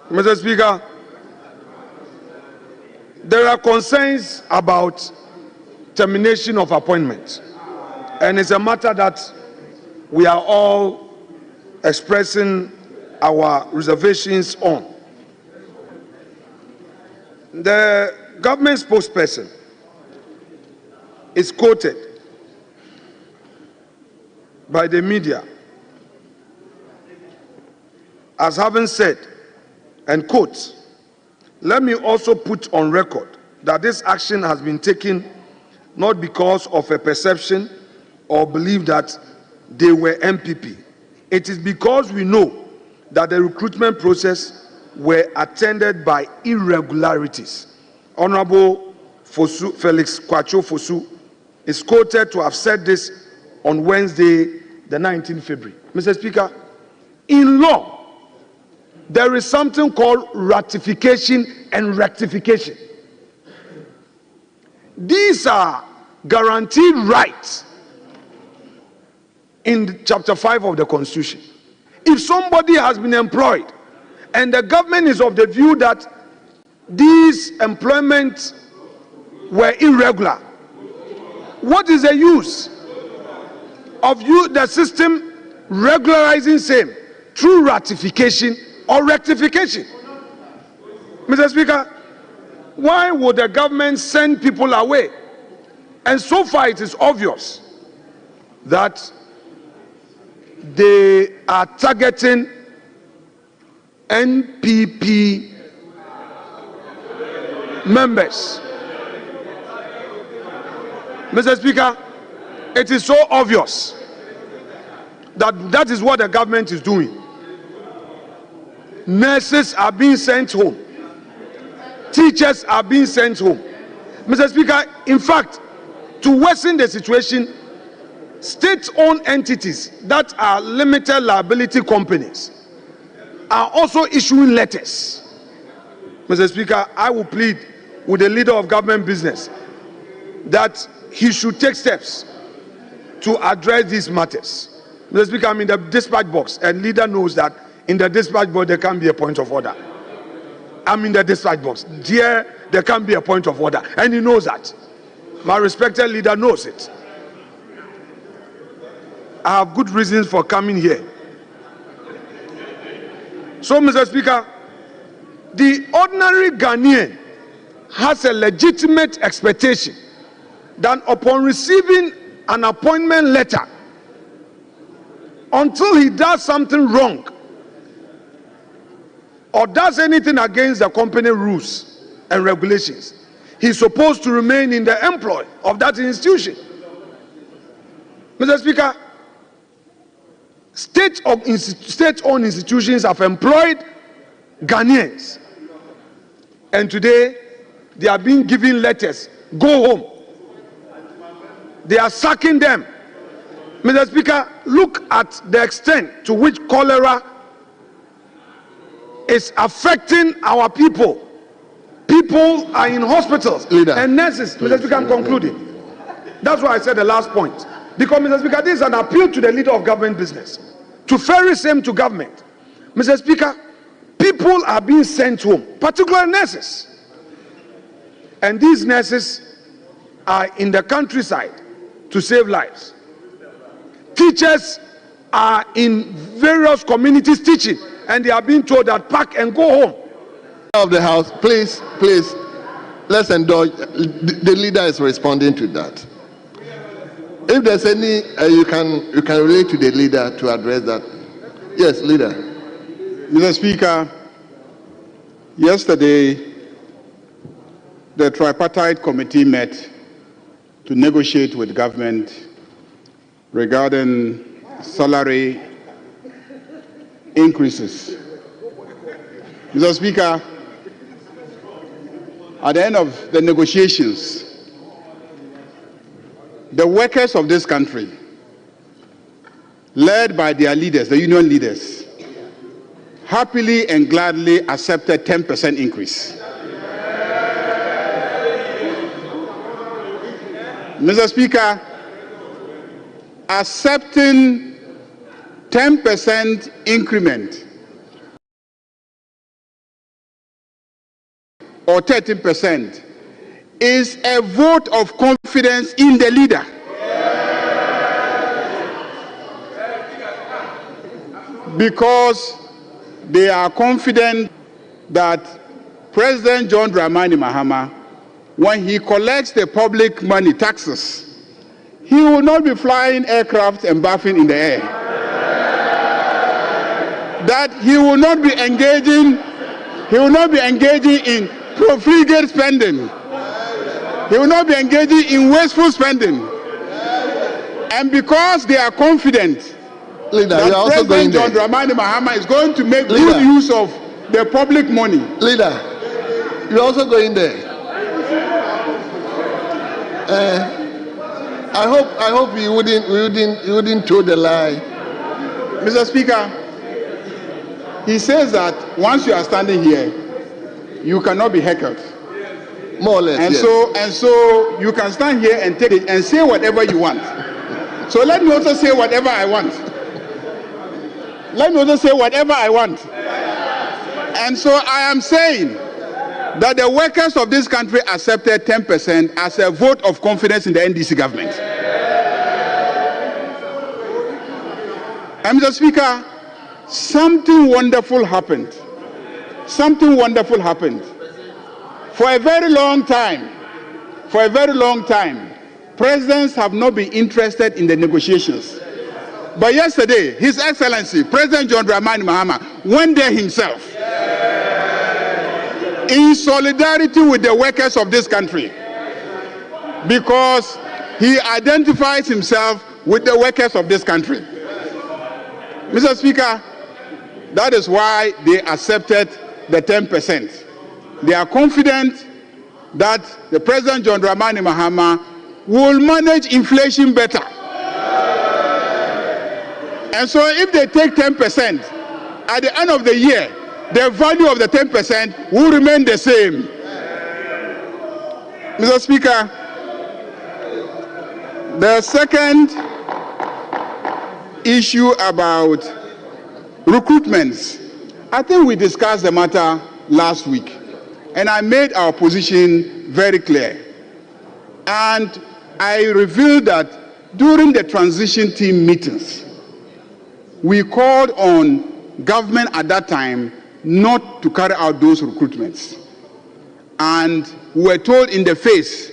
Speaker 8: Mr. Speaker, there are concerns about termination of appointments, and it's a matter that we are all expressing our reservations on. The government spokesperson is quoted by the media as having said, and quote, "Let me also put on record that this action has been taken not because of a perception or belief that they were MPP. It is because we know that the recruitment process were attended by irregularities." Honorable Felix Kwacho Fosu is quoted to have said this on Wednesday, the 19th February. Mr. Speaker, in law, there is something called ratification and rectification. These are guaranteed rights in Chapter 5 of the Constitution. If somebody has been employed and the government is of the view that these employments were irregular, what is the use of the system regularizing same through ratification or rectification? Mr. Speaker, why would the government send people away? And so far it is obvious that they are targeting NPP members. Mr. Speaker, it is so obvious that that is what the government is doing. Nurses are being sent home. Teachers are being sent home. Mr. Speaker, in fact, to worsen the situation, state-owned entities that are limited liability companies are also issuing letters. Mr. Speaker, I will plead with the leader of government business that he should take steps to address these matters. Mr. Speaker, I'm in the dispatch box, and leader knows that in the dispatch box there can be a point of order. I'm in the dispatch box. There can be a point of order, and he knows that. My respected leader knows it. I have good reasons for coming here. So, Mr. Speaker, the ordinary Ghanaian has a legitimate expectation that upon receiving an appointment letter, until he does something wrong or does anything against the company rules and regulations, he's supposed to remain in the employ of that institution. Mr. Speaker, state-owned institutions have employed Ghanaians, and today they are being given letters, go home. They are sacking them. Mr. Speaker, look at the extent to which cholera is affecting our people. People are in hospitals
Speaker 2: Leader,
Speaker 8: and nurses. Mr. Speaker, I'm concluding. That's why I said the last point. Because, Mr. Speaker, this is an appeal to the leader of government business to ferry same to government. Mr. Speaker, people are being sent home, particularly nurses. And these nurses are in the countryside to save lives. Teachers are in various communities teaching, and they are being told that pack and go home.
Speaker 2: Of the House, please, let's indulge. The leader is responding to that. If there's any, you can relate to the leader to address that. Yes, leader.
Speaker 4: Mr. Speaker, yesterday the tripartite committee met to negotiate with government regarding salary increases. Mr. Speaker, at the end of the negotiations, the workers of this country, led by their leaders, the union leaders, happily and gladly accepted 10% increase. Mr. Speaker, accepting 10% increment or 13% is a vote of confidence in the leader. Because they are confident that President John Dramani Mahama, when he collects the public money, taxes, he will not be flying aircraft and bathing in the air. That he will not be engaging in profligate spending. He will not be engaging in wasteful spending. And because they are confident that President John Dramani Mahama is going to make good use of the public money.
Speaker 2: Leader, you're also going there. I hope you wouldn't toe the line.
Speaker 4: Mr. Speaker, he says that once you are standing here, you cannot be heckled.
Speaker 2: More or less,
Speaker 4: and
Speaker 2: yes.
Speaker 4: so you can stand here and take it and say whatever you want. So let me also say whatever I want. Let me also say whatever I want. And so I am saying that the workers of this country accepted 10% as a vote of confidence in the NDC government. And Mr. Speaker, something wonderful happened. Something wonderful happened. For a very long time, presidents have not been interested in the negotiations. But yesterday, His Excellency, President John Dramani Mahama, went there himself in solidarity with the workers of this country, because he identifies himself with the workers of this country. Mr. Speaker, that is why they accepted the 10%. They are confident that the President John Dramani Mahama will manage inflation better. And so if they take 10%, at the end of the year, the value of the 10% will remain the same. Mr. Speaker, the second issue about recruitments, I think we discussed the matter last week, and I made our position very clear. And I revealed that during the transition team meetings, we called on government at that time not to carry out those recruitments. And we were told in the face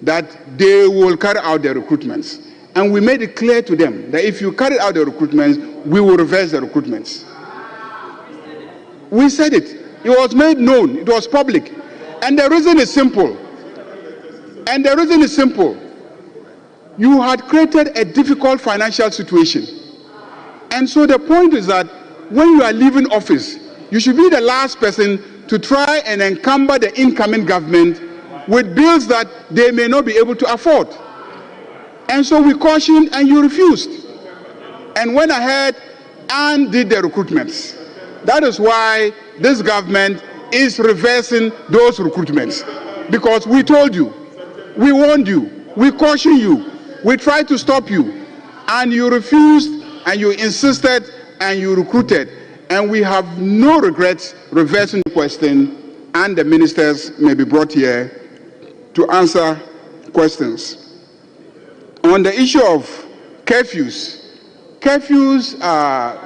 Speaker 4: that they will carry out the recruitments. And we made it clear to them that if you carry out the recruitments, we will reverse the recruitments. We said it. It was made known. It was public. And the reason is simple. You had created a difficult financial situation. And so the point is that when you are leaving office, you should be the last person to try and encumber the incoming government with bills that they may not be able to afford. And so we cautioned and you refused. And went ahead and did the recruitments. That is why this government is reversing those recruitments. Because we told you, we warned you, we cautioned you, we tried to stop you, and you refused, and you insisted, and you recruited. And we have no regrets reversing the question, and the ministers may be brought here to answer questions. On the issue of curfews are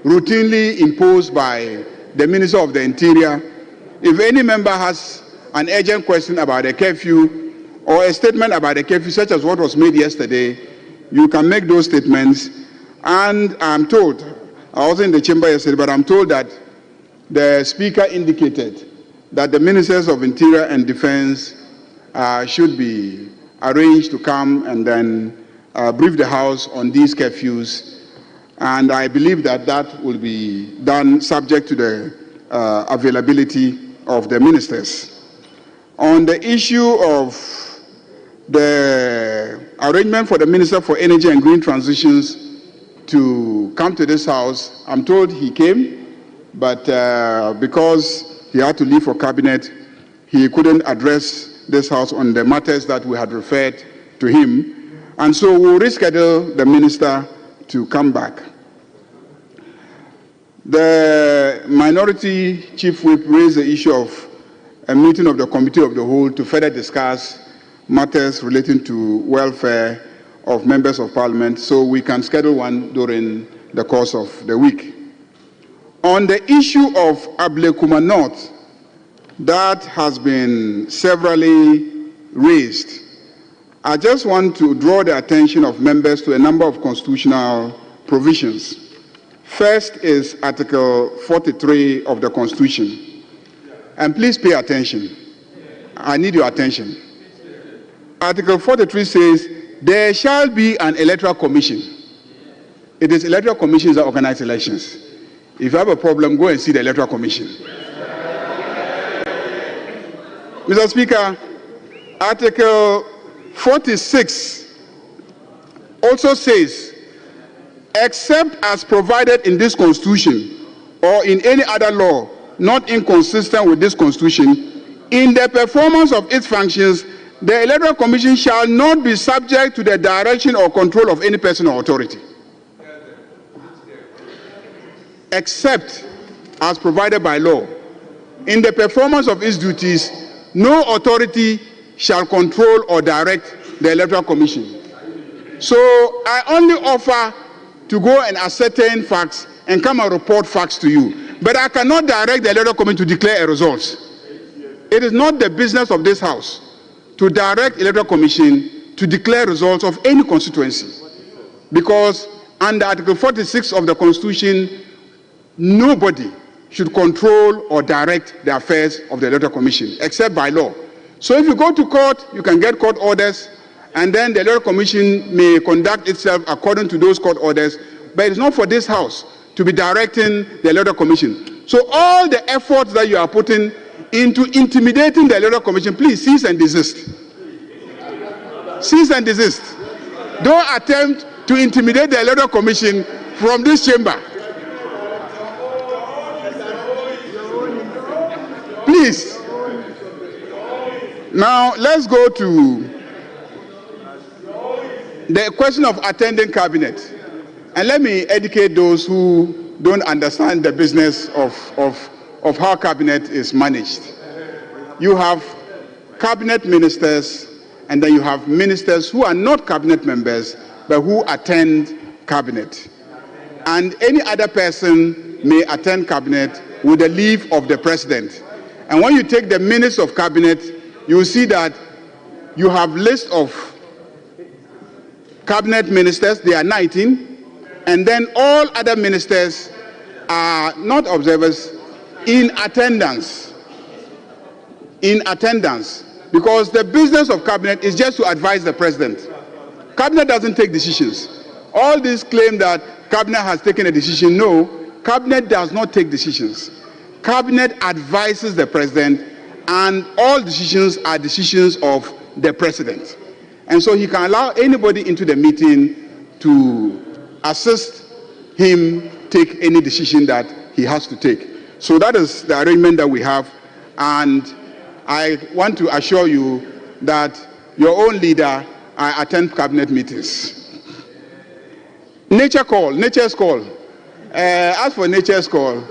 Speaker 4: routinely imposed by the Minister of the Interior. If any member has an urgent question about a curfew or a statement about a curfew, such as what was made yesterday, you can make those statements. And I'm told, I wasn't in the chamber yesterday, but I'm told that the Speaker indicated that the Ministers of Interior and Defense should be arranged to come and then brief the House on these curfews. And I believe that that will be done subject to the availability of the ministers. On the issue of the arrangement for the Minister for Energy and Green Transitions to come to this House, I'm told he came, but because he had to leave for cabinet, he couldn't address this House on the matters that we had referred to him. And so we'll reschedule the minister to come back. The Minority Chief Whip raised the issue of a meeting of the Committee of the Whole to further discuss matters relating to welfare of members of Parliament, so we can schedule one during the course of the week. On the issue of Ablekuma North, that has been severally raised. I just want to draw the attention of members to a number of constitutional provisions. First is Article 43 of the Constitution. And please pay attention. I need your attention. Article 43 says, there shall be an electoral commission. It is electoral commissions that organize elections. If you have a problem, go and see the electoral commission. Mr. Speaker, Article 46 also says, except as provided in this Constitution or in any other law not inconsistent with this Constitution, in the performance of its functions, the Electoral Commission shall not be subject to the direction or control of any person or authority. Except as provided by law, in the performance of its duties, no authority shall control or direct the Electoral Commission. So I only offer to go and ascertain facts and come and report facts to you. But I cannot direct the Electoral Commission to declare a result. It is not the business of this House to direct the Electoral Commission to declare results of any constituency. Because under Article 46 of the Constitution, nobody should control or direct the affairs of the Electoral Commission, except by law. So if you go to court, you can get court orders, and then the Electoral Commission may conduct itself according to those court orders, but it's not for this House to be directing the Electoral Commission. So all the efforts that you are putting into intimidating the Electoral Commission, please cease and desist. Cease and desist. Don't attempt to intimidate the Electoral Commission from this chamber. Please. Now, let's go to the question of attending cabinet. And let me educate those who don't understand the business of how cabinet is managed. You have cabinet ministers, and then you have ministers who are not cabinet members, but who attend cabinet. And any other person may attend cabinet with the leave of the president. And when you take the minutes of cabinet, you will see that you have list of cabinet ministers, they are 19, and then all other ministers are not observers in attendance. In attendance. Because the business of cabinet is just to advise the president. Cabinet doesn't take decisions. All these claim that cabinet has taken a decision. No, cabinet does not take decisions. Cabinet advises the president, and all decisions are decisions of the president. And so he can allow anybody into the meeting to assist him take any decision that he has to take. So that is the arrangement that we have, and I want to assure you that your own leader, I attend cabinet meetings. Nature's call. As for nature's call,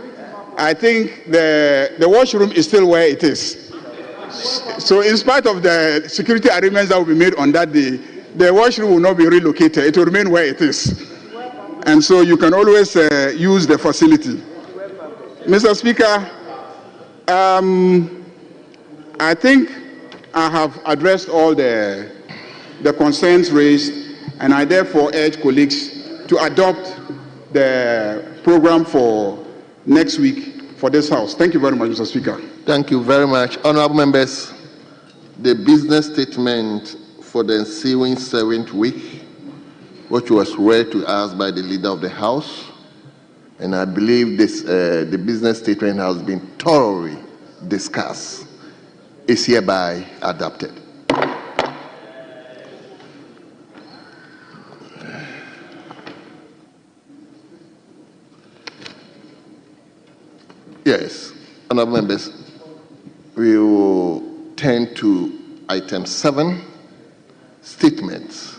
Speaker 4: I think the washroom is still where it is. So in spite of the security arrangements that will be made on that day, the washroom will not be relocated. It will remain where it is. And so you can always use the facility. Mr. Speaker, I think I have addressed all the concerns raised, and I therefore urge colleagues to adopt the program for next week for this House. Thank you very much, Mr. Speaker.
Speaker 2: Thank you very much. Honorable members, the business statement for the ensuing 7th week, which was read to us by the leader of the House, and I believe this, the business statement has been thoroughly discussed, is hereby adopted. Yes, honorable members, we will turn to item 7, statements.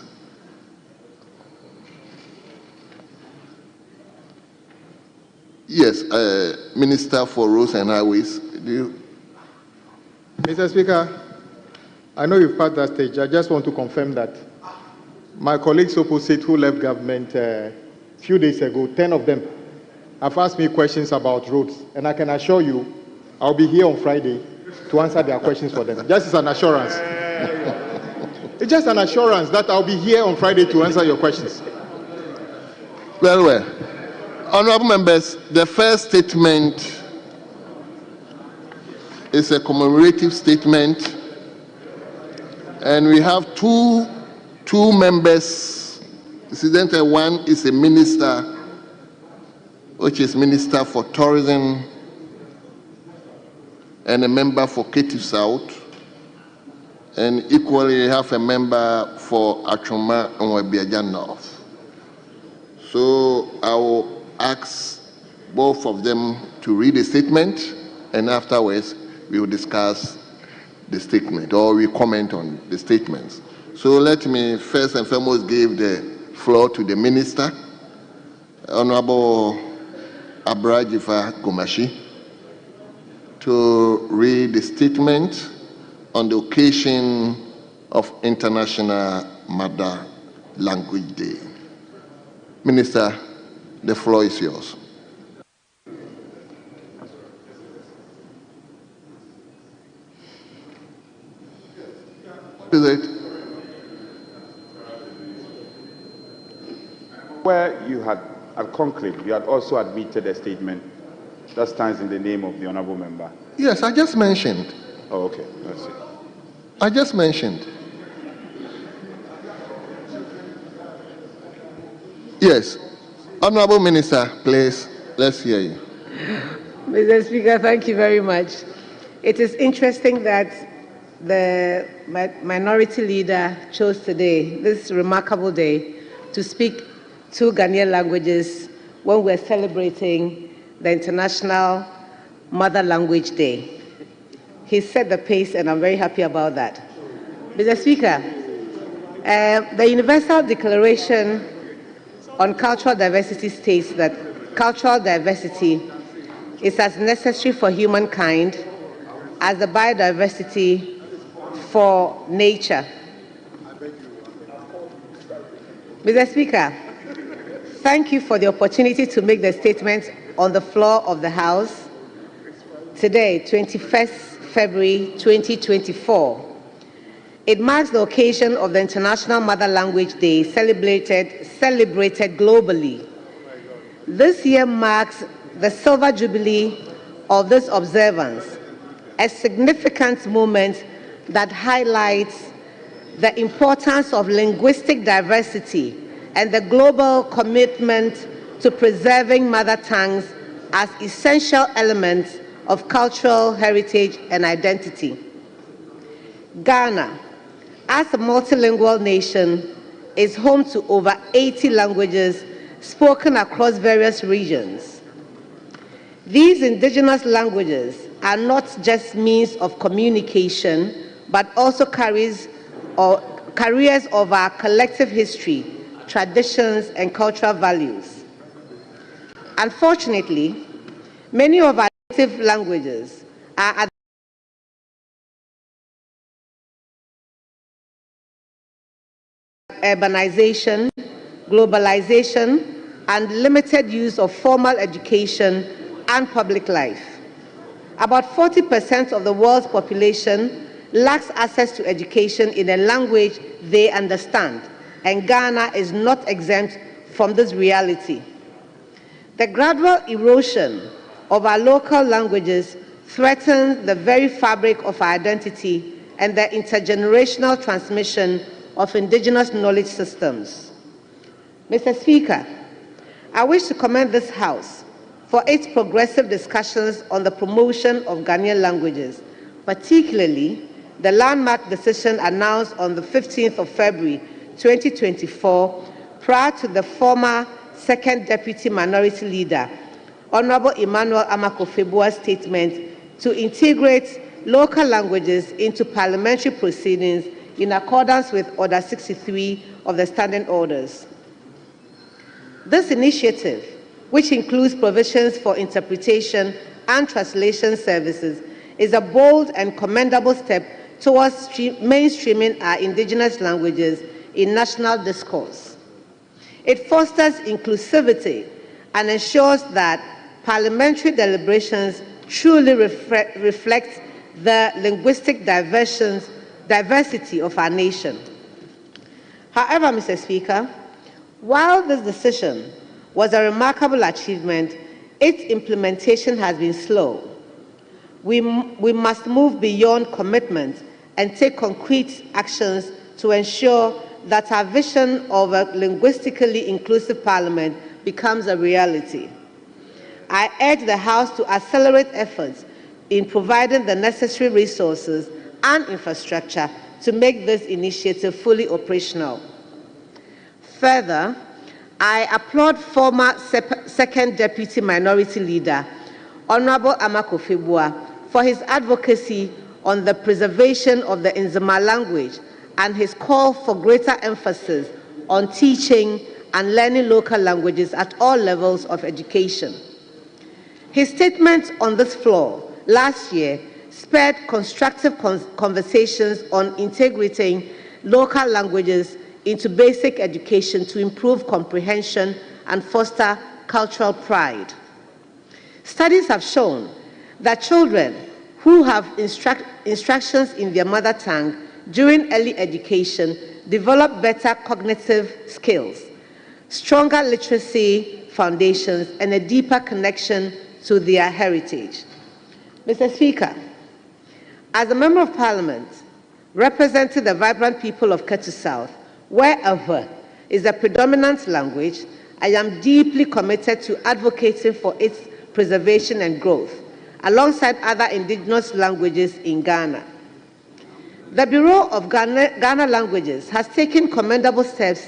Speaker 2: Yes, Minister for Roads and Highways, do you?
Speaker 16: Mr. Speaker, I know you've passed that stage. I just want to confirm that my colleagues opposite who left government a few days ago, 10 of them, have asked me questions about roads, and I can assure you I'll be here on Friday to answer their questions for them. Just as an assurance. It's just an assurance that I'll be here on Friday to answer your questions.
Speaker 2: Very well. Honorable members, the first statement is a commemorative statement, and we have two members. Incidentally, one is a minister, which is Minister for Tourism, and a member for Ketu South, and equally we have a member for Achoma and Webiaja North. So I will ask both of them to read the statement, and afterwards we will discuss the statement, or we comment on the statements. So let me first and foremost give the floor to the Minister, Honorable Abrajifa Gomashi, to read the statement on the occasion of International Mother Language Day. Minister, the floor is yours. Is it?
Speaker 4: Where you had at conclave, you had also admitted a statement that stands in the name of the honourable member.
Speaker 2: Yes, I just mentioned.
Speaker 4: Oh, okay. That's it.
Speaker 2: I just mentioned. Yes. Honourable Minister, please, let's hear you.
Speaker 17: Mr. Speaker, thank you very much. It is interesting that the minority leader chose today, this remarkable day, to speak two Ghanaian languages when we're celebrating the International Mother Language Day. He set the pace, and I'm very happy about that. Mr. Speaker, the Universal Declaration on Cultural Diversity states that cultural diversity is as necessary for humankind as the biodiversity for nature. Mr. Speaker, thank you for the opportunity to make the statement on the floor of the House today, 21st February 2024. It marks the occasion of the International Mother Language Day celebrated globally. This year marks the silver jubilee of this observance, a significant moment that highlights the importance of linguistic diversity and the global commitment to preserving mother tongues as essential elements of cultural heritage and identity. Ghana, as a multilingual nation, is home to over 80 languages spoken across various regions. These indigenous languages are not just means of communication, but also carriers of our collective history, traditions, and cultural values. Unfortunately, many of our native languages are at urbanization, globalization, and limited use of formal education and public life. About 40% of the world's population lacks access to education in a language they understand, and Ghana is not exempt from this reality. The gradual erosion of our local languages threatens the very fabric of our identity and the intergenerational transmission of indigenous knowledge systems. Mr. Speaker, I wish to commend this House for its progressive discussions on the promotion of Ghanaian languages, particularly the landmark decision announced on the 15th of February 2024 prior to the former Second Deputy Minority Leader, Honorable Emmanuel Amakofebua's statement to integrate local languages into parliamentary proceedings in accordance with Order 63 of the Standing Orders. This initiative, which includes provisions for interpretation and translation services, is a bold and commendable step towards mainstreaming our indigenous languages in national discourse. It fosters inclusivity and ensures that parliamentary deliberations truly reflect the linguistic diversity of our nation. However, Mr. Speaker, while this decision was a remarkable achievement, its implementation has been slow. We must move beyond commitment and take concrete actions to ensure that our vision of a linguistically inclusive parliament becomes a reality. I urge the House to accelerate efforts in providing the necessary resources and infrastructure to make this initiative fully operational. Further, I applaud former Second Deputy Minority Leader, Honorable Amako Febua, for his advocacy on the preservation of the Nzema language and his call for greater emphasis on teaching and learning local languages at all levels of education. His statement on this floor last year spurred constructive conversations on integrating local languages into basic education to improve comprehension and foster cultural pride. Studies have shown that children who have instructions in their mother tongue during early education develop better cognitive skills, stronger literacy foundations, and a deeper connection to their heritage. Mr. Speaker, as a Member of Parliament representing the vibrant people of Ketu South, wherever is the predominant language, I am deeply committed to advocating for its preservation and growth, alongside other indigenous languages in Ghana. The Bureau of Ghana Languages has taken commendable steps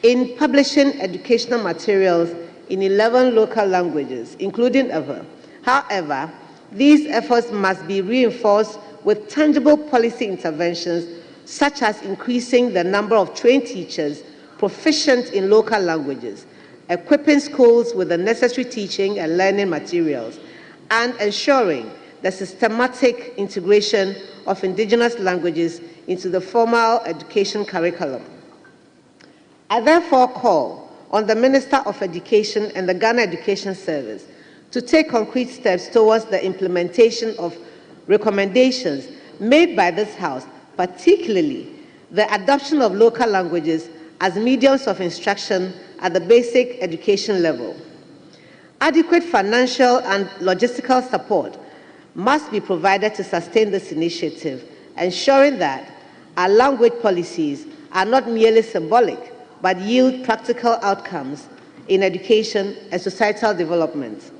Speaker 17: in publishing educational materials in 11 local languages, including Ewe. However, these efforts must be reinforced with tangible policy interventions, such as increasing the number of trained teachers proficient in local languages, equipping schools with the necessary teaching and learning materials, and ensuring the systematic integration of indigenous languages into the formal education curriculum. I therefore call on the Minister of Education and the Ghana Education Service to take concrete steps towards the implementation of recommendations made by this House, particularly the adoption of local languages as mediums of instruction at the basic education level. Adequate financial and logistical support must be provided to sustain this initiative, ensuring that our language policies are not merely symbolic, but yield practical outcomes in education and societal development.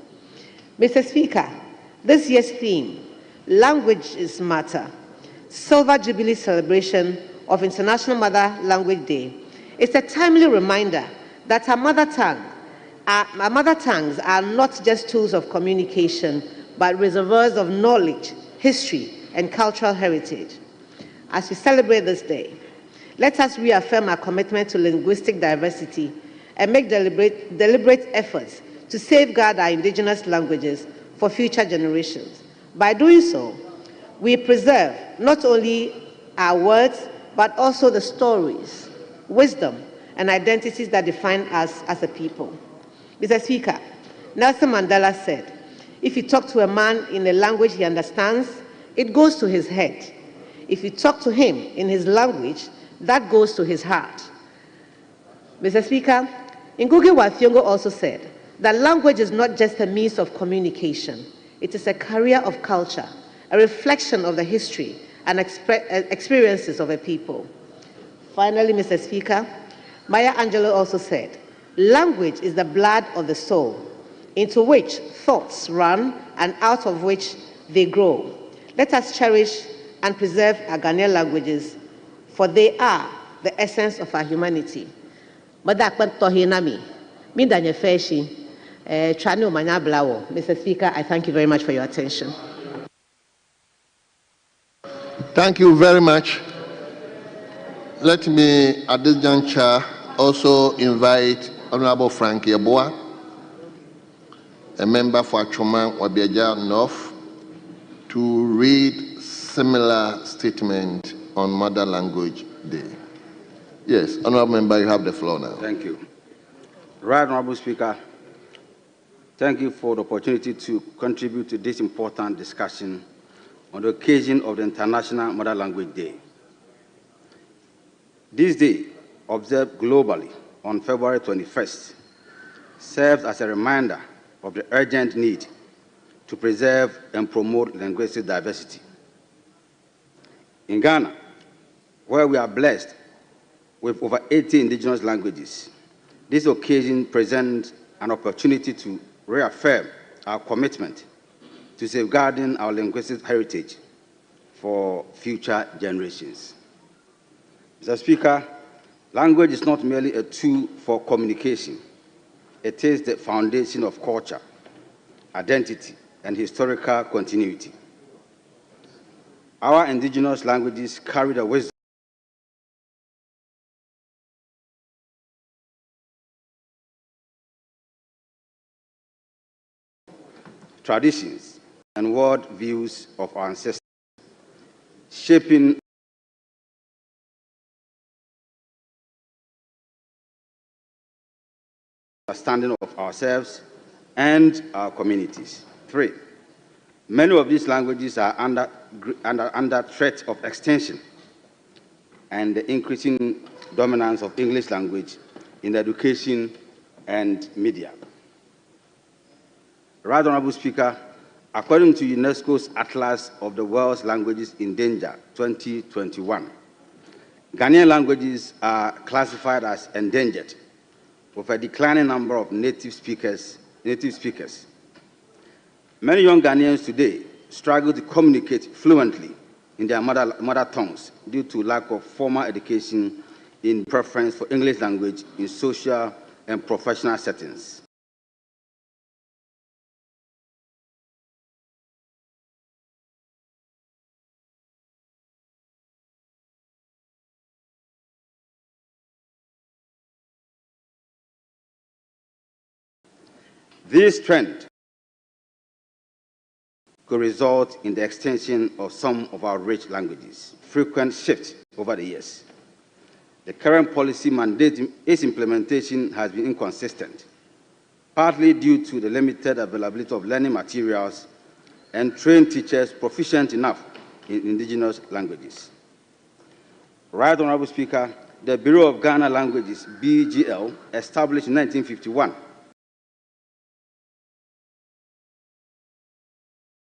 Speaker 17: Mr. Speaker, this year's theme, Languages Matter, Silver Jubilee celebration of International Mother Language Day, is a timely reminder that our mother tongues are not just tools of communication, but reservoirs of knowledge, history, and cultural heritage. As we celebrate this day, let us reaffirm our commitment to linguistic diversity and make deliberate efforts to safeguard our indigenous languages for future generations. By doing so, we preserve not only our words, but also the stories, wisdom, and identities that define us as a people. Mr. Speaker, Nelson Mandela said, if you talk to a man in a language he understands, it goes to his head. If you talk to him in his language, that goes to his heart. Mr. Speaker, Ngugi wa Thiong'o also said that language is not just a means of communication. It is a carrier of culture, a reflection of the history and experiences of a people. Finally, Mr. Speaker, Maya Angelou also said, language is the blood of the soul, into which thoughts run and out of which they grow. Let us cherish and preserve our Ghanaian languages, for they are the essence of our humanity. Mr. Speaker, I thank you very much for your attention.
Speaker 2: Thank you very much. Let me, at this juncture, also invite Honorable Frank Yeboah, a member for Achoma Wabiaja North, to read similar statement on Mother Language Day. Yes, Honorable Member, you have the floor now.
Speaker 18: Thank you. Right Honorable Speaker, thank you for the opportunity to contribute to this important discussion on the occasion of the International Mother Language Day. This day, observed globally on February 21st, serves as a reminder of the urgent need to preserve and promote linguistic diversity. In Ghana, where we are blessed with over 80 indigenous languages, this occasion presents an opportunity to reaffirm our commitment to safeguarding our linguistic heritage for future generations. Mr. Speaker, language is not merely a tool for communication. It is the foundation of culture, identity, and historical continuity. Our indigenous languages carry the wisdom, traditions, and world views of our ancestors, shaping understanding of ourselves and our communities. 3, many of these languages are under threat of extinction, and the increasing dominance of English language in education and media. Right Honorable Speaker, according to UNESCO's Atlas of the World's Languages in Danger 2021, Ghanaian languages are classified as endangered, with a declining number of native speakers. Many young Ghanaians today struggle to communicate fluently in their mother tongues due to lack of formal education in preference for English language in social and professional settings. This trend could result in the extinction of some of our rich languages, frequent shifts over the years. The current policy mandating its implementation has been inconsistent, partly due to the limited availability of learning materials and trained teachers proficient enough in indigenous languages. Right Honorable Speaker, the Bureau of Ghana Languages, BGL, established in 1951,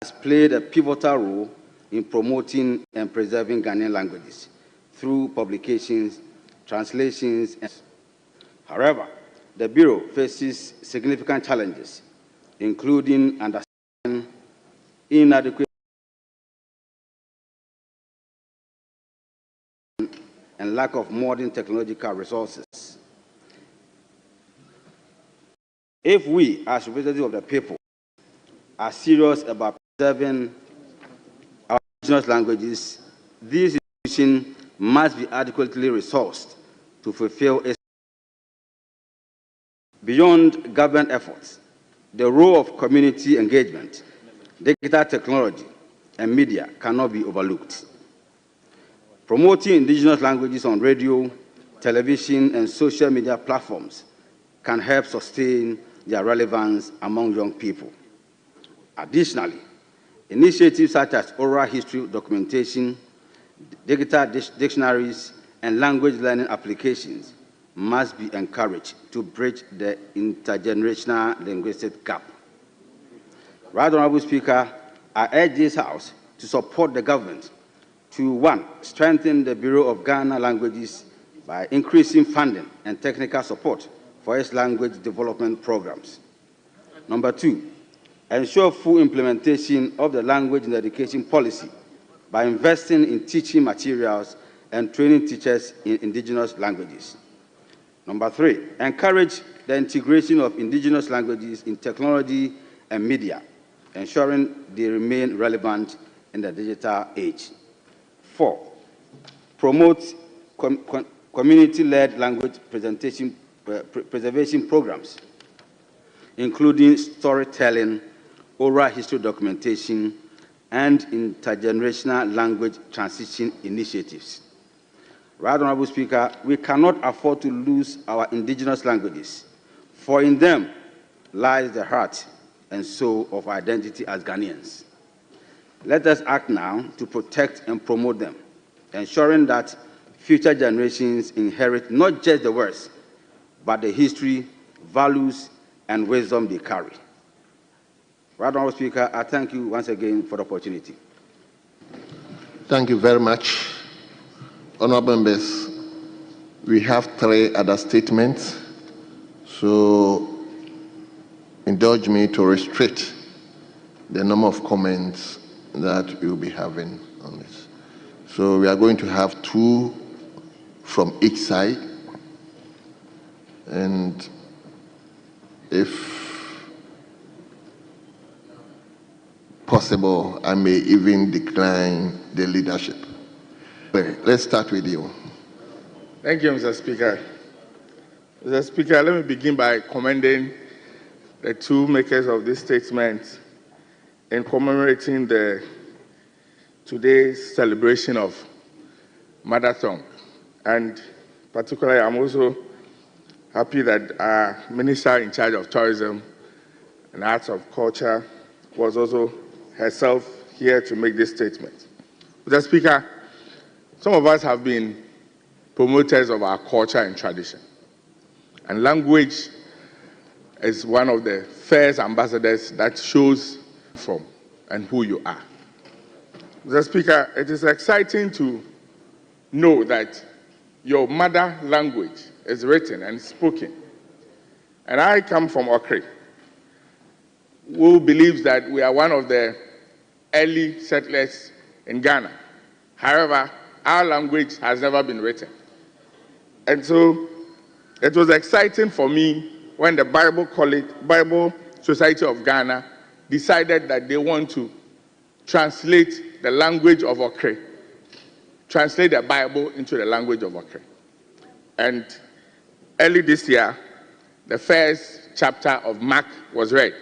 Speaker 18: has played a pivotal role in promoting and preserving Ghanaian languages through publications, translations, and however, the Bureau faces significant challenges, including understanding, inadequate and lack of modern technological resources. If we, as representatives of the people, are serious about preserving our indigenous languages, these institutions must be adequately resourced to fulfill its. Beyond government efforts, the role of community engagement, digital technology, and media cannot be overlooked. Promoting indigenous languages on radio, television, and social media platforms can help sustain their relevance among young people. Additionally, initiatives such as oral history documentation, digital dictionaries, and language learning applications must be encouraged to bridge the intergenerational linguistic gap. Right Honorable Speaker, I urge this House to support the government to, 1, strengthen the Bureau of Ghana Languages by increasing funding and technical support for its language development programs. Number 2, ensure full implementation of the language and education policy by investing in teaching materials and training teachers in indigenous languages. Number 3, encourage the integration of indigenous languages in technology and media, ensuring they remain relevant in the digital age. 4, promote community-led language preservation programs, including storytelling, oral history documentation, and intergenerational language transition initiatives. Right Honorable Speaker, we cannot afford to lose our indigenous languages, for in them lies the heart and soul of our identity as Ghanaians. Let us act now to protect and promote them, ensuring that future generations inherit not just the words, but the history, values, and wisdom they carry. Right Honorable Speaker, I thank you once again for the opportunity.
Speaker 2: Thank you very much. Honorable members, we have 3 other statements, so indulge me to restrict the number of comments that we'll be having on this. So we are going to have 2 from each side. And if possible, I may even decline the leadership. Let's start with you.
Speaker 8: Thank you, Mr. Speaker. Mr. Speaker, let me begin by commending the two makers of this statement in commemorating today's celebration of Mother Tongue. And particularly, I'm also happy that our Minister in charge of Tourism and Arts of Culture was also herself here to make this statement. Mr. Speaker, some of us have been promoters of our culture and tradition. And language is one of the first ambassadors that shows from and who you are. Mr. Speaker, it is exciting to know that your mother language is written and spoken. And I come from Okre, who believes that we are one of the early settlers in Ghana. However, our language has never been written. And so it was exciting for me when the Bible Society of Ghana decided that they want to translate the language of Okre, translate the Bible into the language of Okre. And early this year, the first chapter of Mark was read.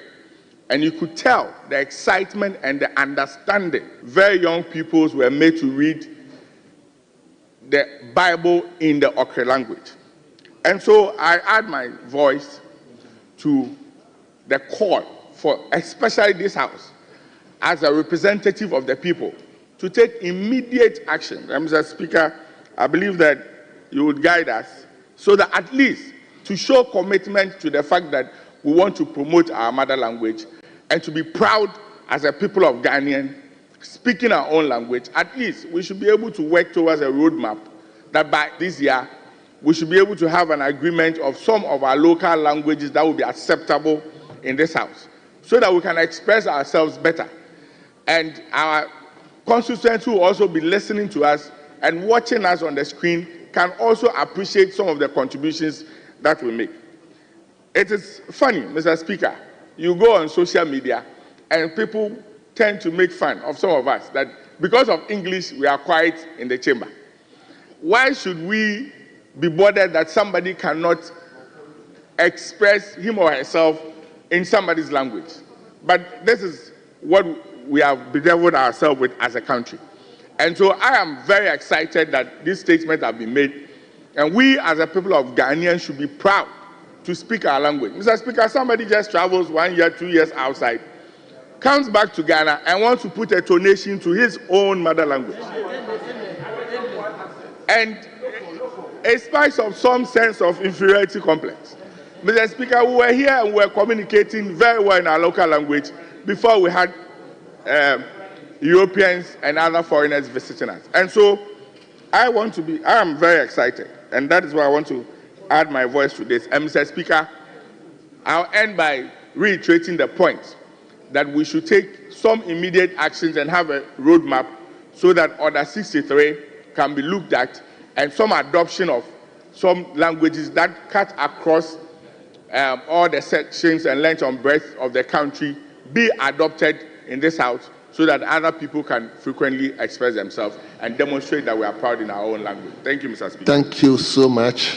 Speaker 8: And you could tell the excitement and the understanding. Very young peoples were made to read the Bible in the Okre language. And so I add my voice to the call for especially this House, as a representative of the people, to take immediate action. Mr. Speaker, I believe that you would guide us so that at least to show commitment to the fact that we want to promote our mother language and to be proud as a people of Ghanaian speaking our own language. At least we should be able to work towards a roadmap that by this year we should be able to have an agreement of some of our local languages that will be acceptable in this House, so that we can express ourselves better. And our constituents who will also be listening to us and watching us on the screen can also appreciate some of the contributions that we make. It is funny, Mr. Speaker, you go on social media and people tend to make fun of some of us that because of English we are quiet in the chamber. Why should we be bothered that somebody cannot express him or herself in somebody's language? But this is what we have bedeviled ourselves with as a country. And so I am very excited that this statement has been made. And we as a people of Ghanaians should be proud to speak our language. Mr. Speaker, somebody just travels 1 year, 2 years outside, comes back to Ghana and wants to put a donation to his own mother language. And in spite of some sense of inferiority complex, Mr. Speaker, we were here and we were communicating very well in our local language before we had Europeans and other foreigners visiting us. And so I am very excited, and that is why I want to add my voice to this. And Mr. Speaker, I'll end by reiterating the point that we should take some immediate actions and have a roadmap so that Order 63 can be looked at and some adoption of some languages that cut across all the sections and length and breadth of the country be adopted in this House so that other people can frequently express themselves and demonstrate that we are proud in our own language. Thank you, Mr. Speaker.
Speaker 2: Thank you so much.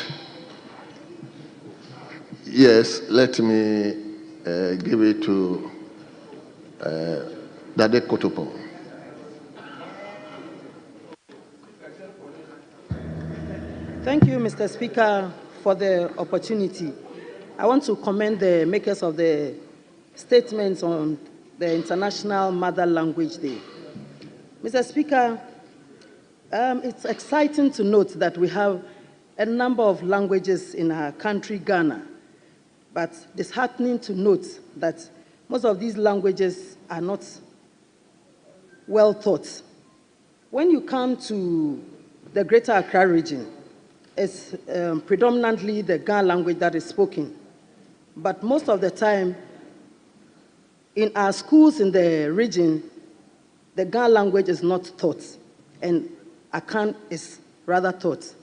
Speaker 2: Yes, let me give it to Dade Kotopo.
Speaker 19: Thank you, Mr. Speaker, for the opportunity. I want to commend the makers of the statements on the International Mother Language Day. Mr. Speaker, it's exciting to note that we have a number of languages in our country, Ghana, but disheartening to note that most of these languages are not well taught. When you come to the Greater Accra region, it's predominantly the Ga language that is spoken. But most of the time, in our schools in the region, the Ga language is not taught, and Akan is rather taught.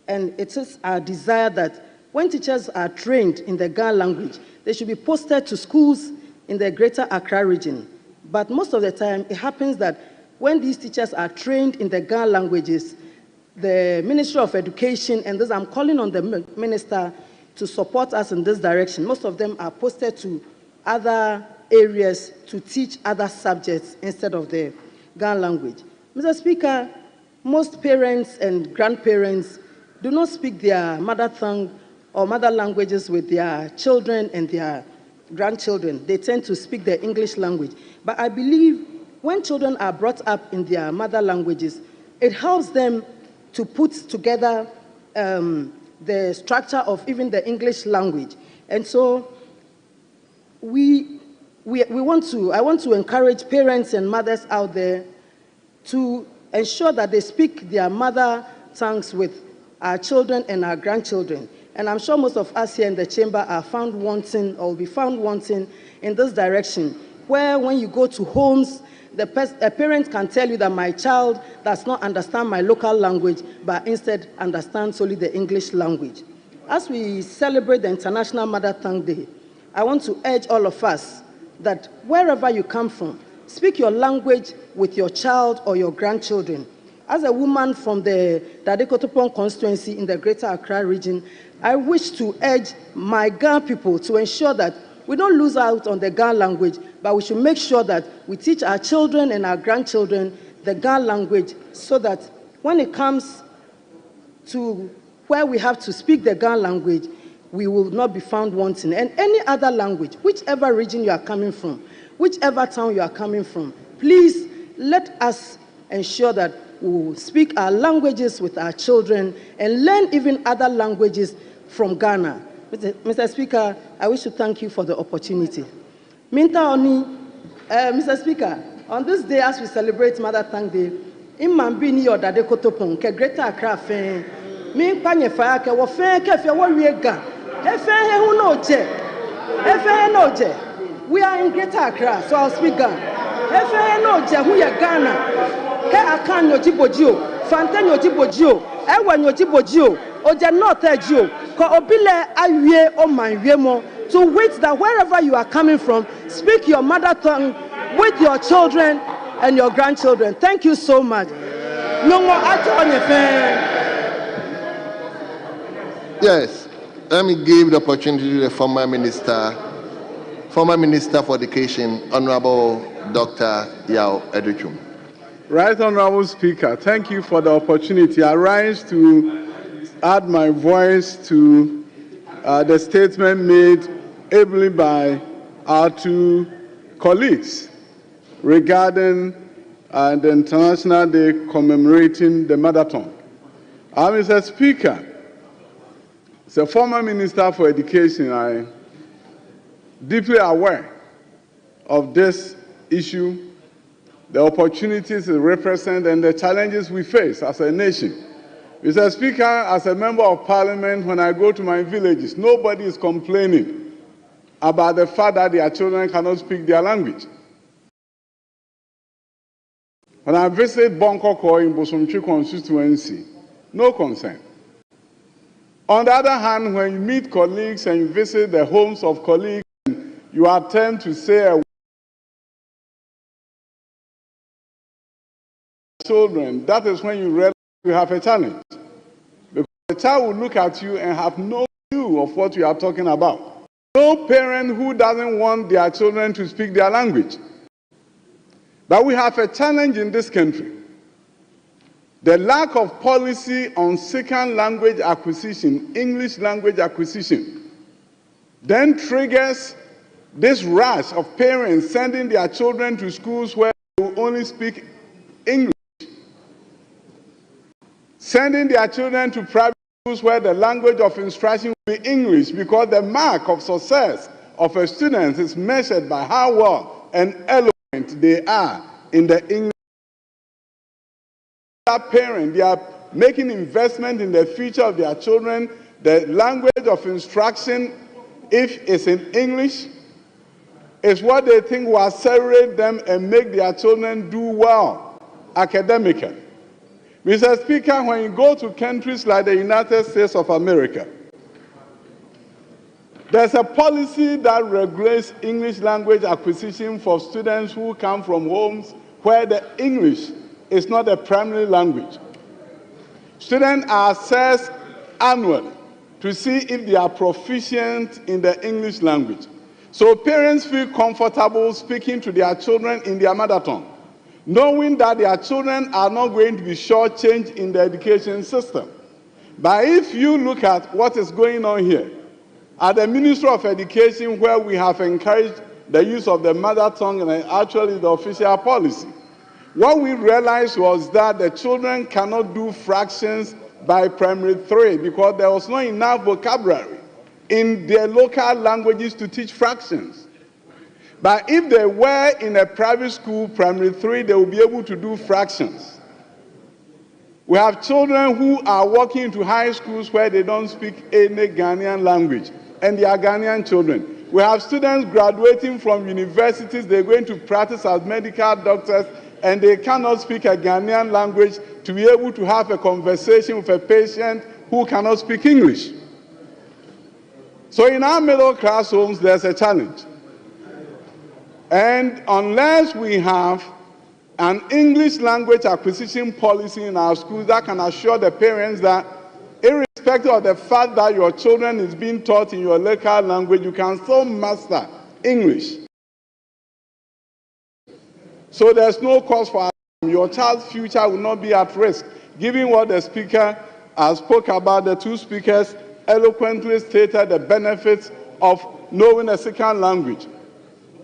Speaker 19: And it is our desire that when teachers are trained in the Ga language, they should be posted to schools in the greater Accra region. But most of the time, it happens that when these teachers are trained in the Ga languages, the Ministry of Education, and this I'm calling on the minister to support us in this direction. Most of them are posted to other areas to teach other subjects instead of the Ga language. Mr. Speaker, most parents and grandparents do not speak their mother tongue or mother languages with their children and their grandchildren. They tend to speak the English language. But I believe when children are brought up in their mother languages, it helps them to put together the structure of even the English language. And so I want to encourage parents and mothers out there to ensure that they speak their mother tongues with our children and our grandchildren. And I'm sure most of us here in the chamber are found wanting or will be found wanting in this direction, where when you go to homes, a parent can tell you that my child does not understand my local language, but instead understands only the English language. As we celebrate the International Mother Tongue Day, I want to urge all of us that wherever you come from, speak your language with your child or your grandchildren. As a woman from the Dadekotopon constituency in the Greater Accra region, I wish to urge my Ga people to ensure that we don't lose out on the Ga language, but we should make sure that we teach our children and our grandchildren the Ga language so that when it comes to where we have to speak the Ga language, we will not be found wanting. And any other language, whichever region you are coming from, whichever town you are coming from, please let us ensure that we will speak our languages with our children and learn even other languages from Ghana. Mr. Speaker, I wish to thank you for the opportunity. Mr. Speaker, on this day as we celebrate Mother Tongue Day, in Mambini or Dadekotopon, ke Greater Accra fen, me panye fire ke wo fen ke fe wo wiega. E fen he hu no je. E fen he no je. We are in Greater Accra, so I'll speak Ghana. E fen he no je hu ye Ghana. Ke akan no jibojio, fanten no jibojio, e wa no jibojio, o je not ejio, ko obile awie o manwie mo. To wait that wherever you are coming from, speak your mother tongue with your children and your grandchildren. Thank you so much. No more on your
Speaker 2: Yes, let me give the opportunity to the former minister for Education, Honorable Dr. Yao Educhum.
Speaker 20: Right Honorable Speaker, thank you for the opportunity. I rise to add my voice to the statement made ably by our two colleagues regarding the International Day commemorating the mother tongue. Mr. Speaker, as a former Minister for Education, I am deeply aware of this issue, the opportunities it represents, and the challenges we face as a nation. Mr. Speaker, as a member of Parliament, when I go to my villages, nobody is complaining about the fact that their children cannot speak their language. When I visit Bonkoko in Bosomchi constituency, no concern. On the other hand, when you meet colleagues and you visit the homes of colleagues, you attempt to say a children, that is when you realize you have a challenge. Because the child will look at you and have no clue of what you are talking about. No parent who doesn't want their children to speak their language. But we have a challenge in this country. The lack of policy on second language acquisition, English language acquisition, then triggers this rush of parents sending their children to schools where they will only speak English, sending their children to private schools where the language of instruction will be English, because the mark of success of a student is measured by how well and eloquent they are in the English. Parents, they are making investment in the future of their children. The language of instruction, if it's in English, is what they think will accelerate them and make their children do well academically. Mr. Speaker, when you go to countries like the United States of America, there's a policy that regulates English language acquisition for students who come from homes where the English is not a primary language. Students are assessed annually to see if they are proficient in the English language. So parents feel comfortable speaking to their children in their mother tongue, knowing that their children are not going to be shortchanged in the education system. But if you look at what is going on here, at the Ministry of Education, where we have encouraged the use of the mother tongue and actually the official policy, what we realized was that the children cannot do fractions by primary 3 because there was not enough vocabulary in their local languages to teach fractions. But if they were in a private school, primary 3, they will be able to do fractions. We have children who are walking into high schools where they don't speak any Ghanaian language, and they are Ghanaian children. We have students graduating from universities, they're going to practice as medical doctors, and they cannot speak a Ghanaian language to be able to have a conversation with a patient who cannot speak English. So in our middle class homes, there's a challenge. And unless we have an English language acquisition policy in our schools that can assure the parents that irrespective of the fact that your children is being taught in your local language, you can still master English. So there's no cause for your child's future will not be at risk, given what the speaker spoke about. The two speakers eloquently stated the benefits of knowing a second language.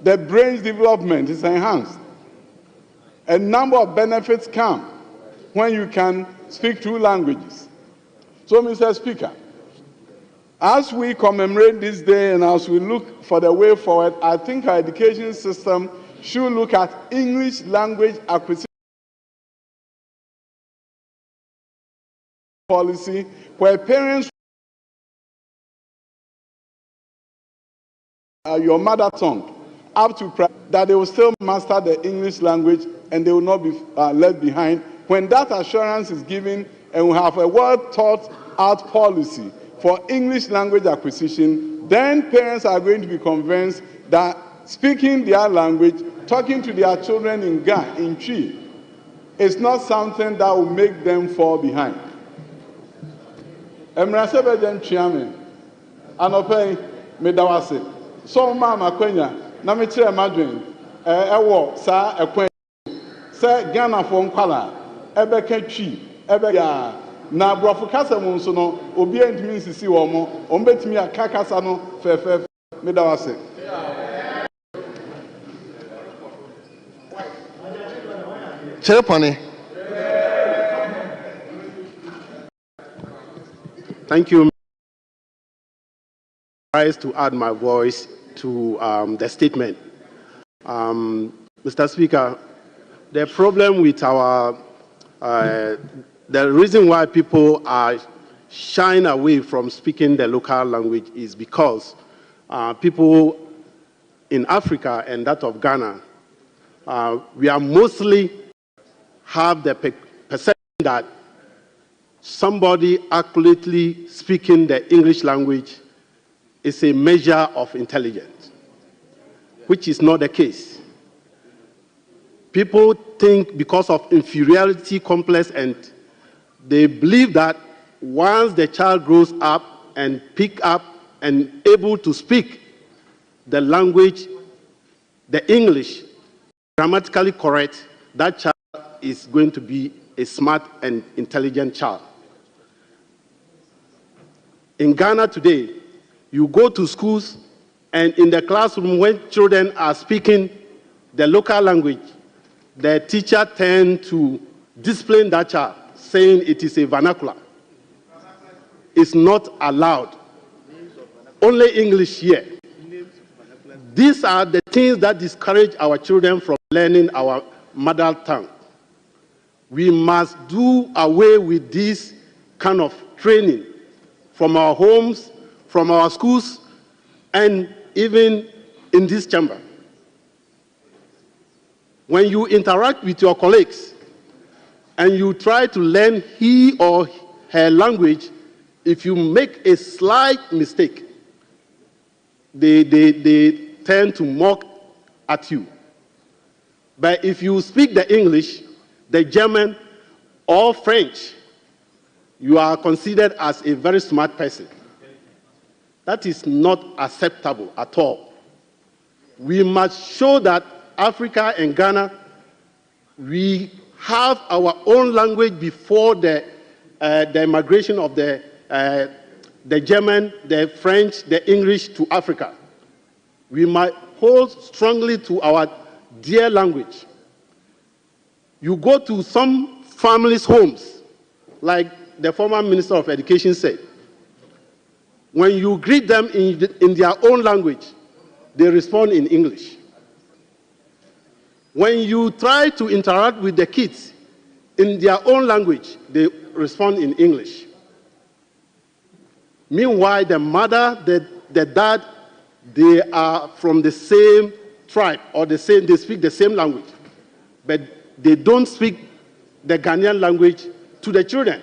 Speaker 20: The brain's development is enhanced. A number of benefits come when you can speak two languages. So, Mr. Speaker, as we commemorate this day and as we look for the way forward, I think our education system should look at English language acquisition policy where parents your mother tongue up to that they will still master the English language and they will not be left behind. When that assurance is given and we have a well thought out policy for English language acquisition, then parents are going to be convinced that speaking their language, talking to their children in Ga, in Chi, is not something that will make them fall behind. Emrasebe Chiame, Anope Medawase. So mama kwenya na me kire madwen ewo sa ekwen se Ghana fo nkwala ebeka twi ya na brofo kasa mu nso no obi antimi nsisi wo mo ombetimi akakasa no fefe me da wase.
Speaker 2: Chairpane.
Speaker 21: Thank you. To add my voice to the statement. Mr. Speaker, the problem with our, the reason why people are shying away from speaking the local language is because people in Africa and that of Ghana, we are mostly have the perception that somebody accurately speaking the English language is a measure of intelligence, which is not the case. People think because of inferiority complex and they believe that once the child grows up and pick up and able to speak the language, the English, grammatically correct, that child is going to be a smart and intelligent child. In Ghana today, you go to schools and in the classroom when children are speaking the local language, the teacher tends to discipline that child, saying it is a vernacular. It's not allowed. Only English here. These are the things that discourage our children from learning our mother tongue. We must do away with this kind of training from our homes, from our schools, and even in this chamber. When you interact with your colleagues, and you try to learn he or her language, if you make a slight mistake, they tend to mock at you. But if you speak the English, the German, or French, you are considered as a very smart person. That is not acceptable at all. We must show that Africa and Ghana, we have our own language before the migration of the German, the French, the English to Africa. We might hold strongly to our dear language. You go to some families' homes, like the former Minister of Education said, when you greet them in their own language, they respond in English. When you try to interact with the kids in their own language, they respond in English. Meanwhile, the mother, the dad, they are from the same tribe, or they speak the same language, but they don't speak the Ghanaian language to the children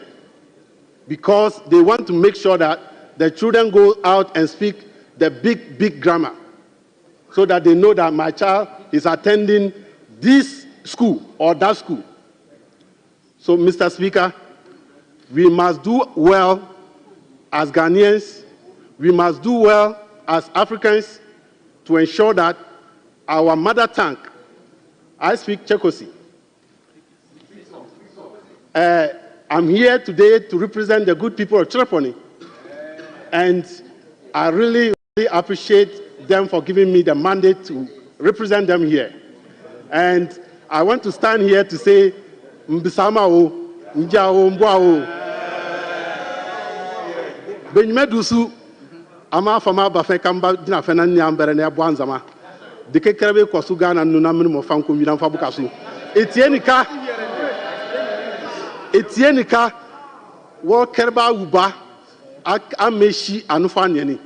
Speaker 21: because they want to make sure that the children go out and speak the big grammar so that they know that my child is attending this school or that school. So, Mr. Speaker, we must do well as Ghanaians, we must do well as Africans to ensure that our mother tongue, I speak Chekosi. I'm here today to represent the good people of Chereponi, and I really appreciate them for giving me the mandate to represent them here. And I want to stand here to say, Mbisama o, Nja o, Mbwa o. Benyimedusu, ama fama bafe kamba dina fena nyambere ne abwanzama. Dike kerebe kwasu Ghana nuna minu mofanku midan fabukasu. Etienika, wo kerba uba, ameshi anufa nyeni.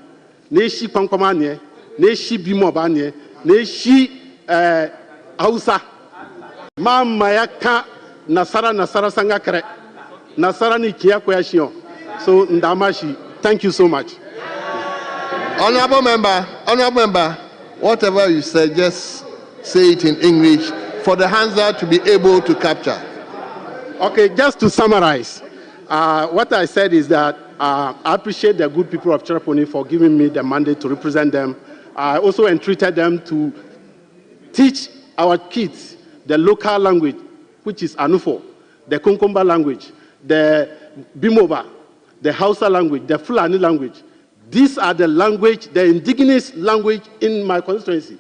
Speaker 21: Neshi pankoma nye, neshi bimoba nye, neshi Hausa. Mama yaka nasara sanga kere. Nasara ni kia kwa shion. So ndamashi, thank you so much.
Speaker 2: Honorable member, whatever you say, just say it in English for the Hansa to be able to capture.
Speaker 21: Okay, just to summarize, what I said is that I appreciate the good people of Chereponi for giving me the mandate to represent them. I also entreated them to teach our kids the local language, which is Anufo, the Konkomba language, the Bimoba, the Hausa language, the Fulani language. These are the language, the indigenous language in my constituency.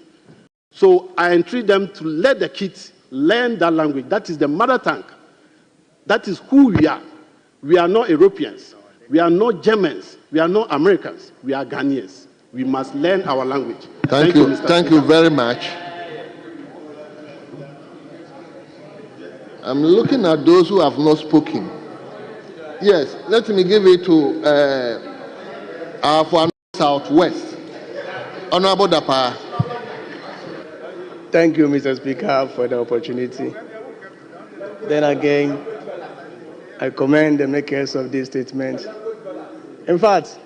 Speaker 21: So I entreat them to let the kids learn that language. That is the mother tongue. That is who we are. We are not Europeans. We are not Germans. We are not Americans. We are Ghanaians. We must learn our language.
Speaker 2: Thank you. Thank you very much. I'm looking at those who have not spoken. Yes, let me give it to our Southwest. Honorable Dapa.
Speaker 3: Thank you, Mr. Speaker, for the opportunity. Then again, I commend the makers of this statement. In fact,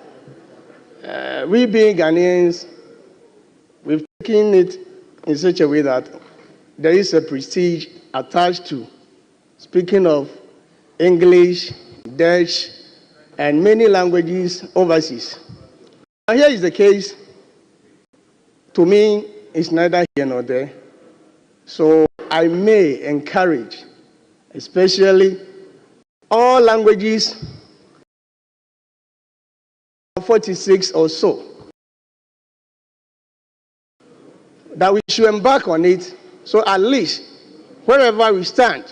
Speaker 3: we being Ghanaians, we've taken it in such a way that there is a prestige attached to speaking of English, Dutch, and many languages overseas. Now, here is the case. To me, it's neither here nor there. So I may encourage, especially all languages, 46 or so, that we should embark on it, so at least wherever we stand,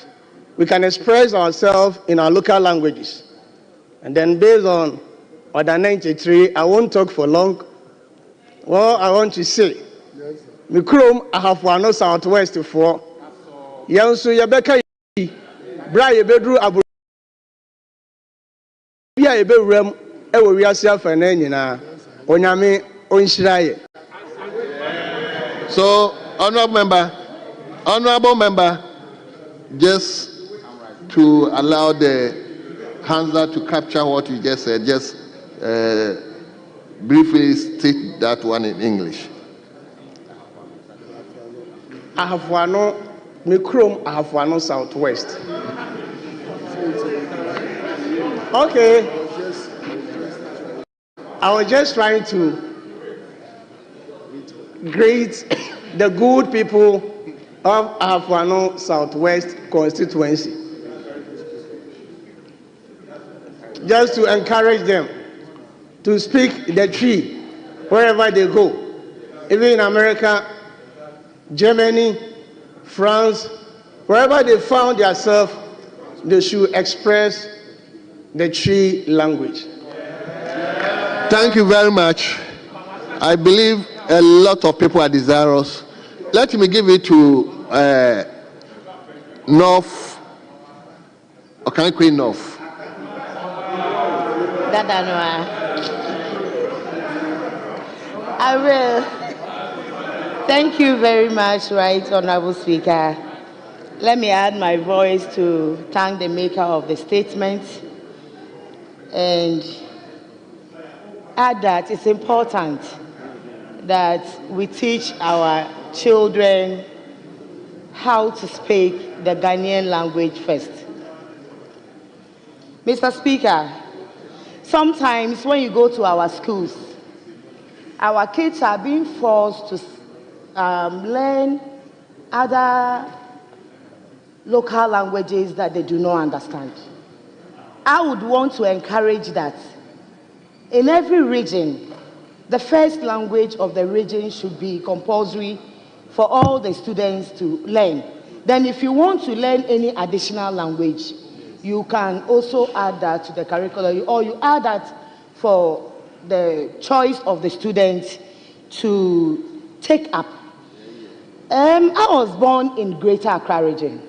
Speaker 3: we can express ourselves in our local languages. And then based on Order 93, I won't talk for long. Well, I want to say, Mikrom, I have one Southwest for Yansu Yabeka, Bray Bedru Abu Bia Berem, Ewo Yaself and Enina, Onyame Onshiraye.
Speaker 2: So, honorable member, just to allow the Hansa to capture what you just said. Just briefly state that one in English.
Speaker 3: Ahafuano, Mikrom, Ahafuano Southwest. Okay. I was just trying to greet the good people of Ahafuano Southwest constituency. Just to encourage them to speak the tree wherever they go. Even in America, Germany, France, wherever they found themselves, they should express the tree language.
Speaker 2: Thank you very much. I believe a lot of people are desirous. Let me give it to North, or can I call it North?
Speaker 1: I will. Thank you very much, Right Honorable Speaker. Let me add my voice to thank the maker of the statement and add that it's important that we teach our children how to speak the Ghanaian language first. Mr. Speaker, sometimes when you go to our schools, our kids are being forced to learn other local languages that they do not understand. I would want to encourage that in every region, the first language of the region should be compulsory for all the students to learn. Then if you want to learn any additional language, you can also add that to the curriculum, or you add that for the choice of the students to take up. I was born in Greater Accra region.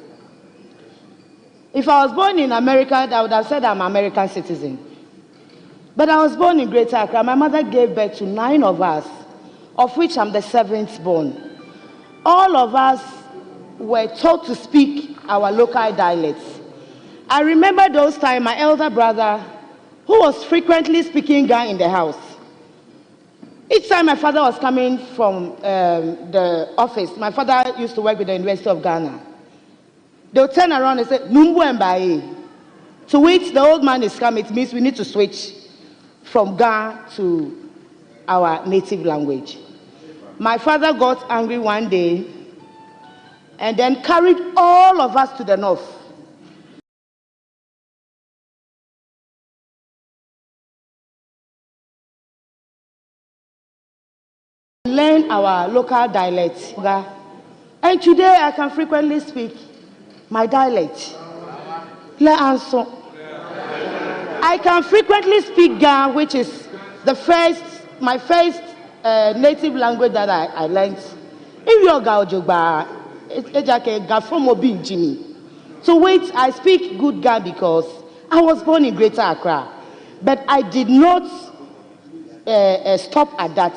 Speaker 1: If I was born in America, I would have said I'm an American citizen. But I was born in Greater Accra. My mother gave birth to 9 of us, of which I'm the 7th born. All of us were taught to speak our local dialects. I remember those times, my elder brother, who was frequently speaking Ga in the house. Each time my father was coming from the office, my father used to work with the University of Ghana. They would turn around and say, Numbu Mbaye. To which the old man is coming, it means we need to switch from Ga to our native language. My father got angry one day and then carried all of us to the north. Learn our local dialect. And today I can frequently speak my dialect. I can frequently speak Ga, which is my first native language that I learned. So wait, I speak good Ga because I was born in Greater Accra. But I did not stop at that.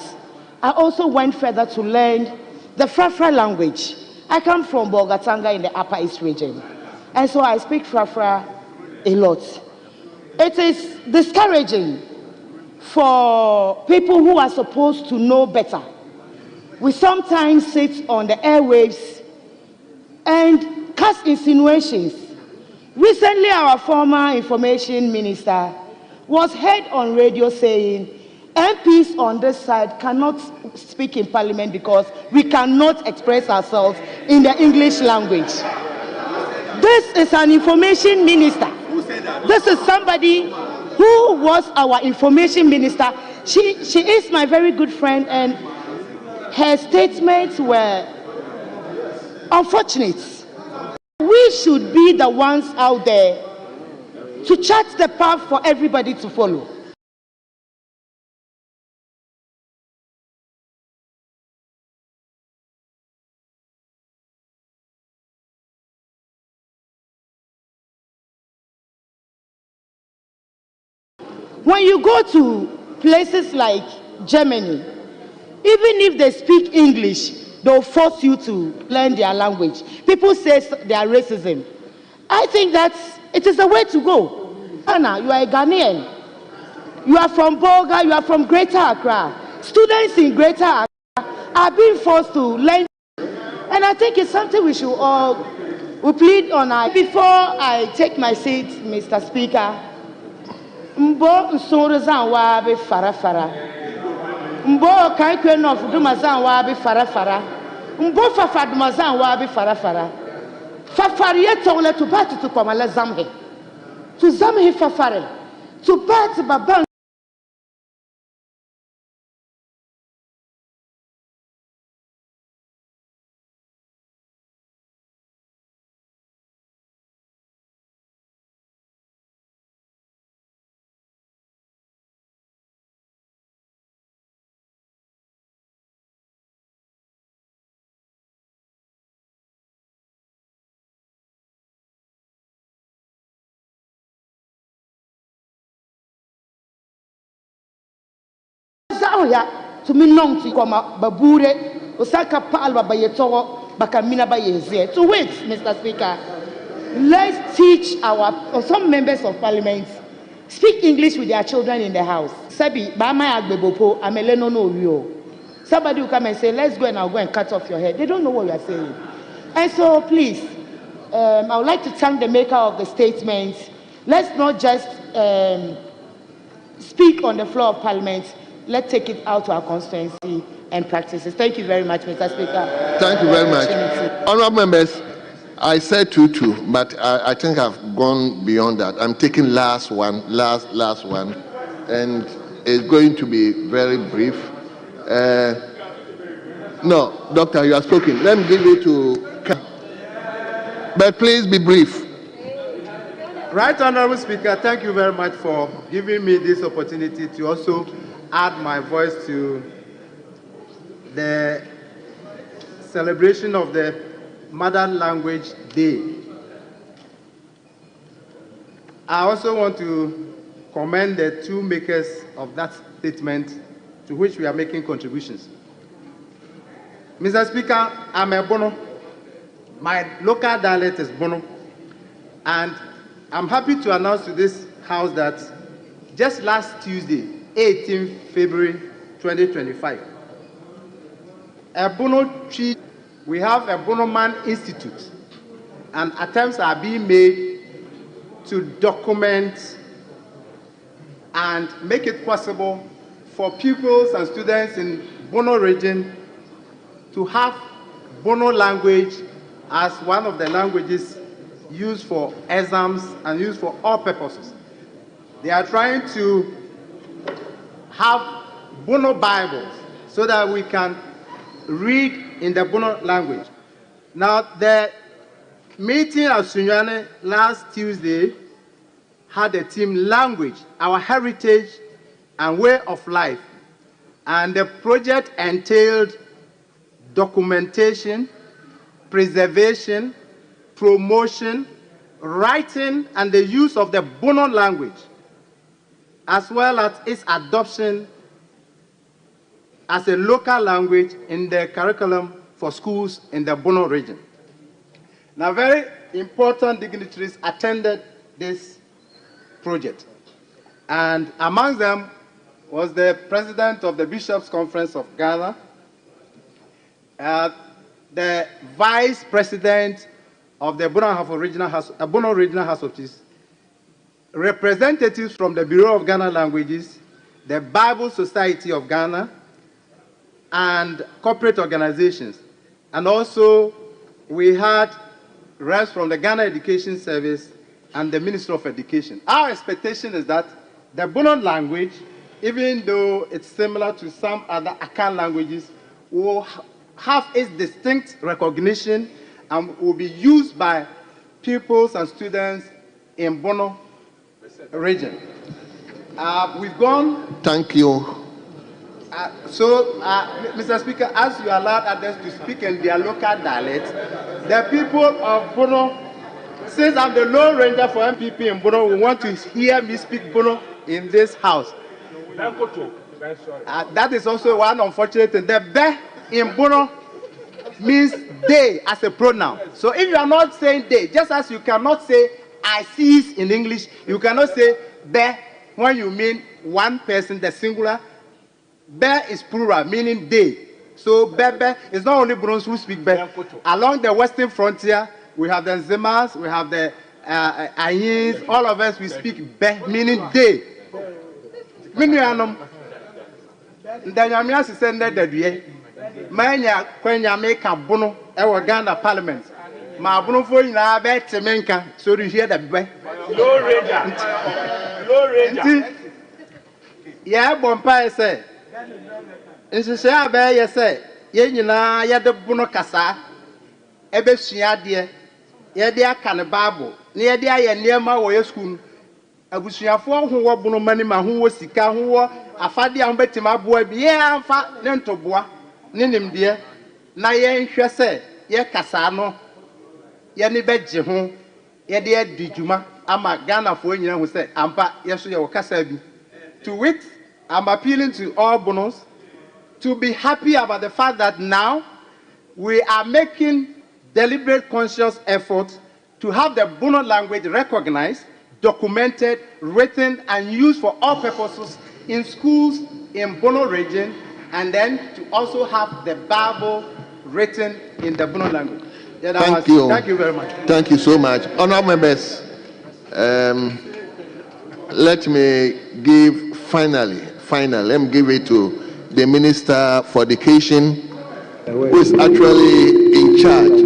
Speaker 1: I also went further to learn the Frafra language. I come from Bolgatanga in the Upper East region. And so I speak Frafra a lot. It is discouraging for people who are supposed to know better. We sometimes sit on the airwaves and cast insinuations. Recently, our former information minister was heard on radio saying, MPs on this side cannot speak in Parliament because we cannot express ourselves in the English language. This is an information minister. This is somebody who was our information minister. She is my very good friend, and her statements were unfortunate. We should be the ones out there to chart the path for everybody to follow. When you go to places like Germany, even if they speak English, they'll force you to learn their language. People say they are racism. I think that it is the way to go. Anna, you are a Ghanaian. You are from Bolga, you are from Greater Accra. Students in Greater Accra are being forced to learn. And I think it's something we should all plead on. Before I take my seat, Mr. Speaker, Mbo Nsorozan Wabe Farafara. Mbo Kaikweno Fudumazan Wabe Farafara. Mbo Fafadumazan Wabe Farafara. Fafari Tongle to party to Komala Zamhe. To Zamhe Fafare. To party Baban. To me long to come babure osaka palwa bayeto bakamina bayeze. To wait, Mr. Speaker. Let's teach some members of parliament speak English with their children in the house. Sabi bama agbebopo ameleno no rio. Somebody will come and say, let's go and I'll go and cut off your head. They don't know what you are saying. And so please, I would like to thank the maker of the statement. Let's not just speak on the floor of parliament. Let's take it out to our constituency and practices. Thank you very much, Mr. Speaker.
Speaker 2: Thank you very much. Honourable members, I said 2-2, but I think I've gone beyond that. I'm taking last one, and it's going to be very brief. No, Doctor, you have spoken. Let me give it to... But please be brief.
Speaker 16: Right, Honourable Speaker, thank you very much for giving me this opportunity to also add my voice to the celebration of the Mother Language Day. I also want to commend the two makers of that statement to which we are making contributions. Mr. Speaker, I'm a Bono. My local dialect is Bono. And I'm happy to announce to this House that just last Tuesday, 18th February 2025, we have a Bono Man Institute, and attempts are being made to document and make it possible for pupils and students in Bono region to have Bono language as one of the languages used for exams and used for all purposes. They are trying to have Bono Bibles so that we can read in the Bono language. Now, the meeting at Sunyane last Tuesday had the theme Language, Our Heritage and Way of Life. And the project entailed documentation, preservation, promotion, writing, and the use of the Bono language, as well as its adoption as a local language in the curriculum for schools in the Bono region. Now, very important dignitaries attended this project, and among them was the president of the Bishops' Conference of Ghana, the vice president of the Bono Regional House of Chiefs, representatives from the Bureau of Ghana Languages, the Bible Society of Ghana, and corporate organizations. And also, we had reps from the Ghana Education Service and the Ministry of Education. Our expectation is that the Bono language, even though it's similar to some other Akan languages, will have its distinct recognition and will be used by pupils and students in Bono region. We've gone...
Speaker 2: Thank you.
Speaker 16: Mr. Speaker, as you allowed others to speak in their local dialect, the people of Bono, since I'm the Lone Ranger for MPP in Bono, we want to hear me speak Bono in this house. That is also one unfortunate thing. The Be in Bono means
Speaker 6: they as a pronoun. So if you are not saying they, just as you cannot say I sees in English, you cannot say be when you mean one person, the singular. Be is plural, meaning they. So bebe is not only Brons who speak be. Along the western frontier, we have the Nzemas, we have the Ayins, all of us we speak be, meaning they. Ndanyamia si sende dedue. Manya kwenya meka bono ewo Ghana Parliament. Ma bono fo nyina be temenka so you hear the be. Low ranger. Yeah, bompa say. Nsese abe ye say ye nyina ye de bono kasa ebe sua de ye de aka ne Bible ne ye de aye niema wo ye school abusuafo ho wo bono mani ma ho wo sika ho wo afade a betima aboa bi ye amfa ne ntoboa ne nimde na ye nhwe se ye kasa no ye ne beje ho ye de adijuma ama Ghana fo nyina ho se ampa ye so ye wo kasa bi. To wit, I'm appealing to all bonos to be happy about the fact that now we are making deliberate conscious efforts to have the Bono language recognized, documented, written, and used for all purposes in schools in Bono region, and then to also have the Bible written in the Bono language. Yeah,
Speaker 2: Thank you.
Speaker 6: Thank you very much.
Speaker 2: Thank you so much. Honourable members, let me give finally, let me give it to the Minister for Education, who is actually in charge.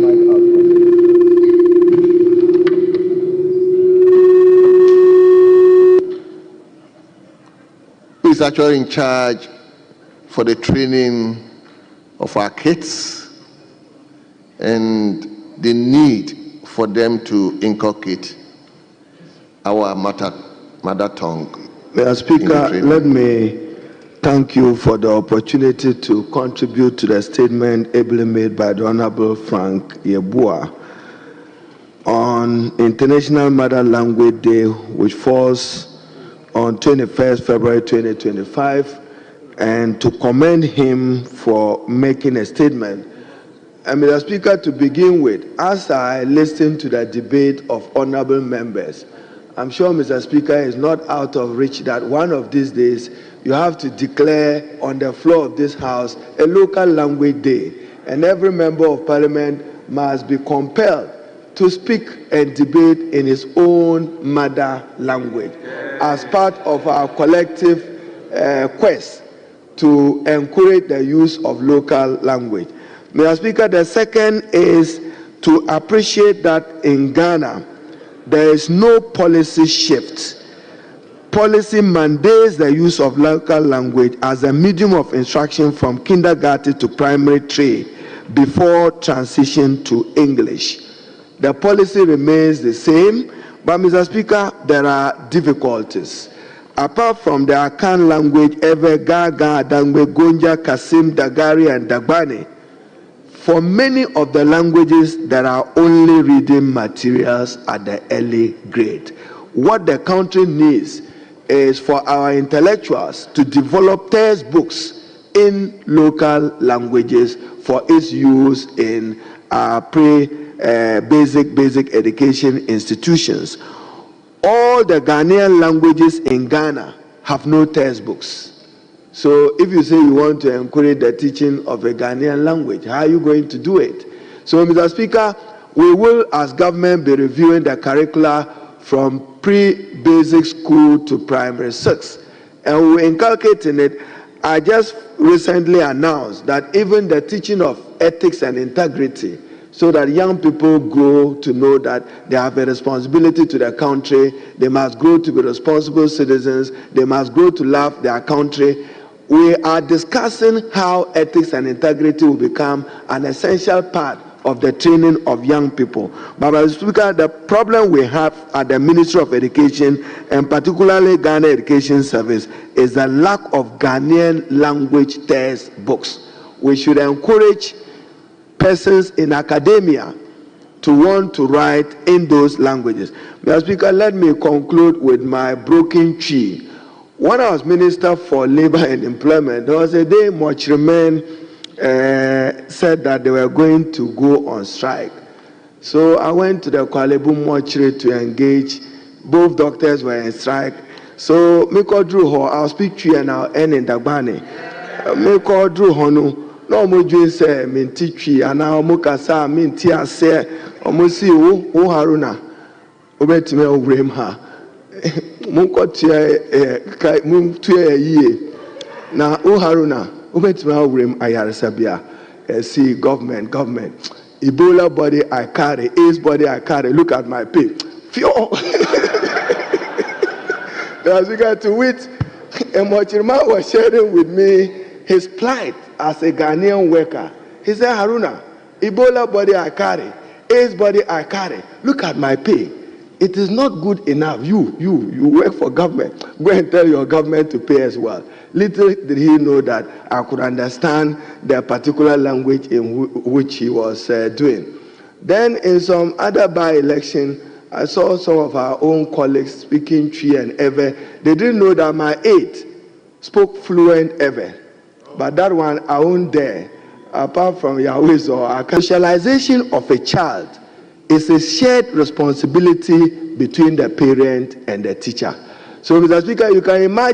Speaker 2: Who is actually in charge for the training of our kids and the need for them to inculcate our mother tongue.
Speaker 22: Mr. Speaker, let me thank you for the opportunity to contribute to the statement ably made by the Honorable Frank Yeboah on International Mother Language Day, which falls on 21st February 2025, and to commend him for making a statement. And Mr. Speaker, to begin with, as I listen to the debate of honorable members, I'm sure Mr. Speaker is not out of reach that one of these days you have to declare on the floor of this House a local language day, and every member of Parliament must be compelled to speak and debate in his own mother language as part of our collective quest to encourage the use of local language. Mr. Speaker, the second is to appreciate that in Ghana there is no policy shift. Policy mandates the use of local language as a medium of instruction from kindergarten to primary 3 before transition to English. The policy remains the same, but Mr. Speaker, there are difficulties. Apart from the Akan language, Ewe, Gaga, Adangwe, Gonja, Kasim, Dagari, and Dagbani, for many of the languages, there are only reading materials at the early grade. What the country needs is for our intellectuals to develop textbooks in local languages for its use in basic education institutions. All the Ghanaian languages in Ghana have no textbooks. So if you say you want to encourage the teaching of a Ghanaian language, how are you going to do it? So, Mr. Speaker, we will, as government, be reviewing the curricula from pre-basic school to primary 6. And we will inculcate in it. I just recently announced that even the teaching of ethics and integrity, so that young people grow to know that they have a responsibility to their country, they must grow to be responsible citizens, they must grow to love their country. We are discussing how ethics and integrity will become an essential part of the training of young people. But Mr. Speaker, the problem we have at the Ministry of Education, and particularly Ghana Education Service, is the lack of Ghanaian language textbooks. We should encourage persons in academia to want to write in those languages. Mr. Speaker, let me conclude with my broken tree. When I was Minister for Labor and Employment, there was a day much remain said that they were going to go on strike. So I went to the Kuala Lumpur mortuary to engage. Both doctors were in strike. So me call Drew Ho, I'll speak to you and I'll end in Dagbani. Me call Drew Ho no mo dwen say me titwi ana mo kasa me nti ase omo si wo Haruna obetime owrem ha mo kotia kai mo tuye yie na o Haruna obetime owrem ayaresa bia see government Ebola body I carry, AIDS body I carry. Look at my pay. As we got to wit, Mochirima was sharing with me his plight as a Ghanaian worker. He said, Haruna, Ebola body I carry, AIDS body I carry. Look at my pay. It is not good enough. You work for government. Go and tell your government to pay as well. Little did he know that I could understand the particular language in which he was doing. Then in some other by-election, I saw some of our own colleagues speaking Twi and Ewe. They didn't know that my aide spoke fluent Ewe. But that one I won't dare. Apart from Yahweh's or our socialization of a child is a shared responsibility between the parent and the teacher. So, Mr. Speaker, you can imagine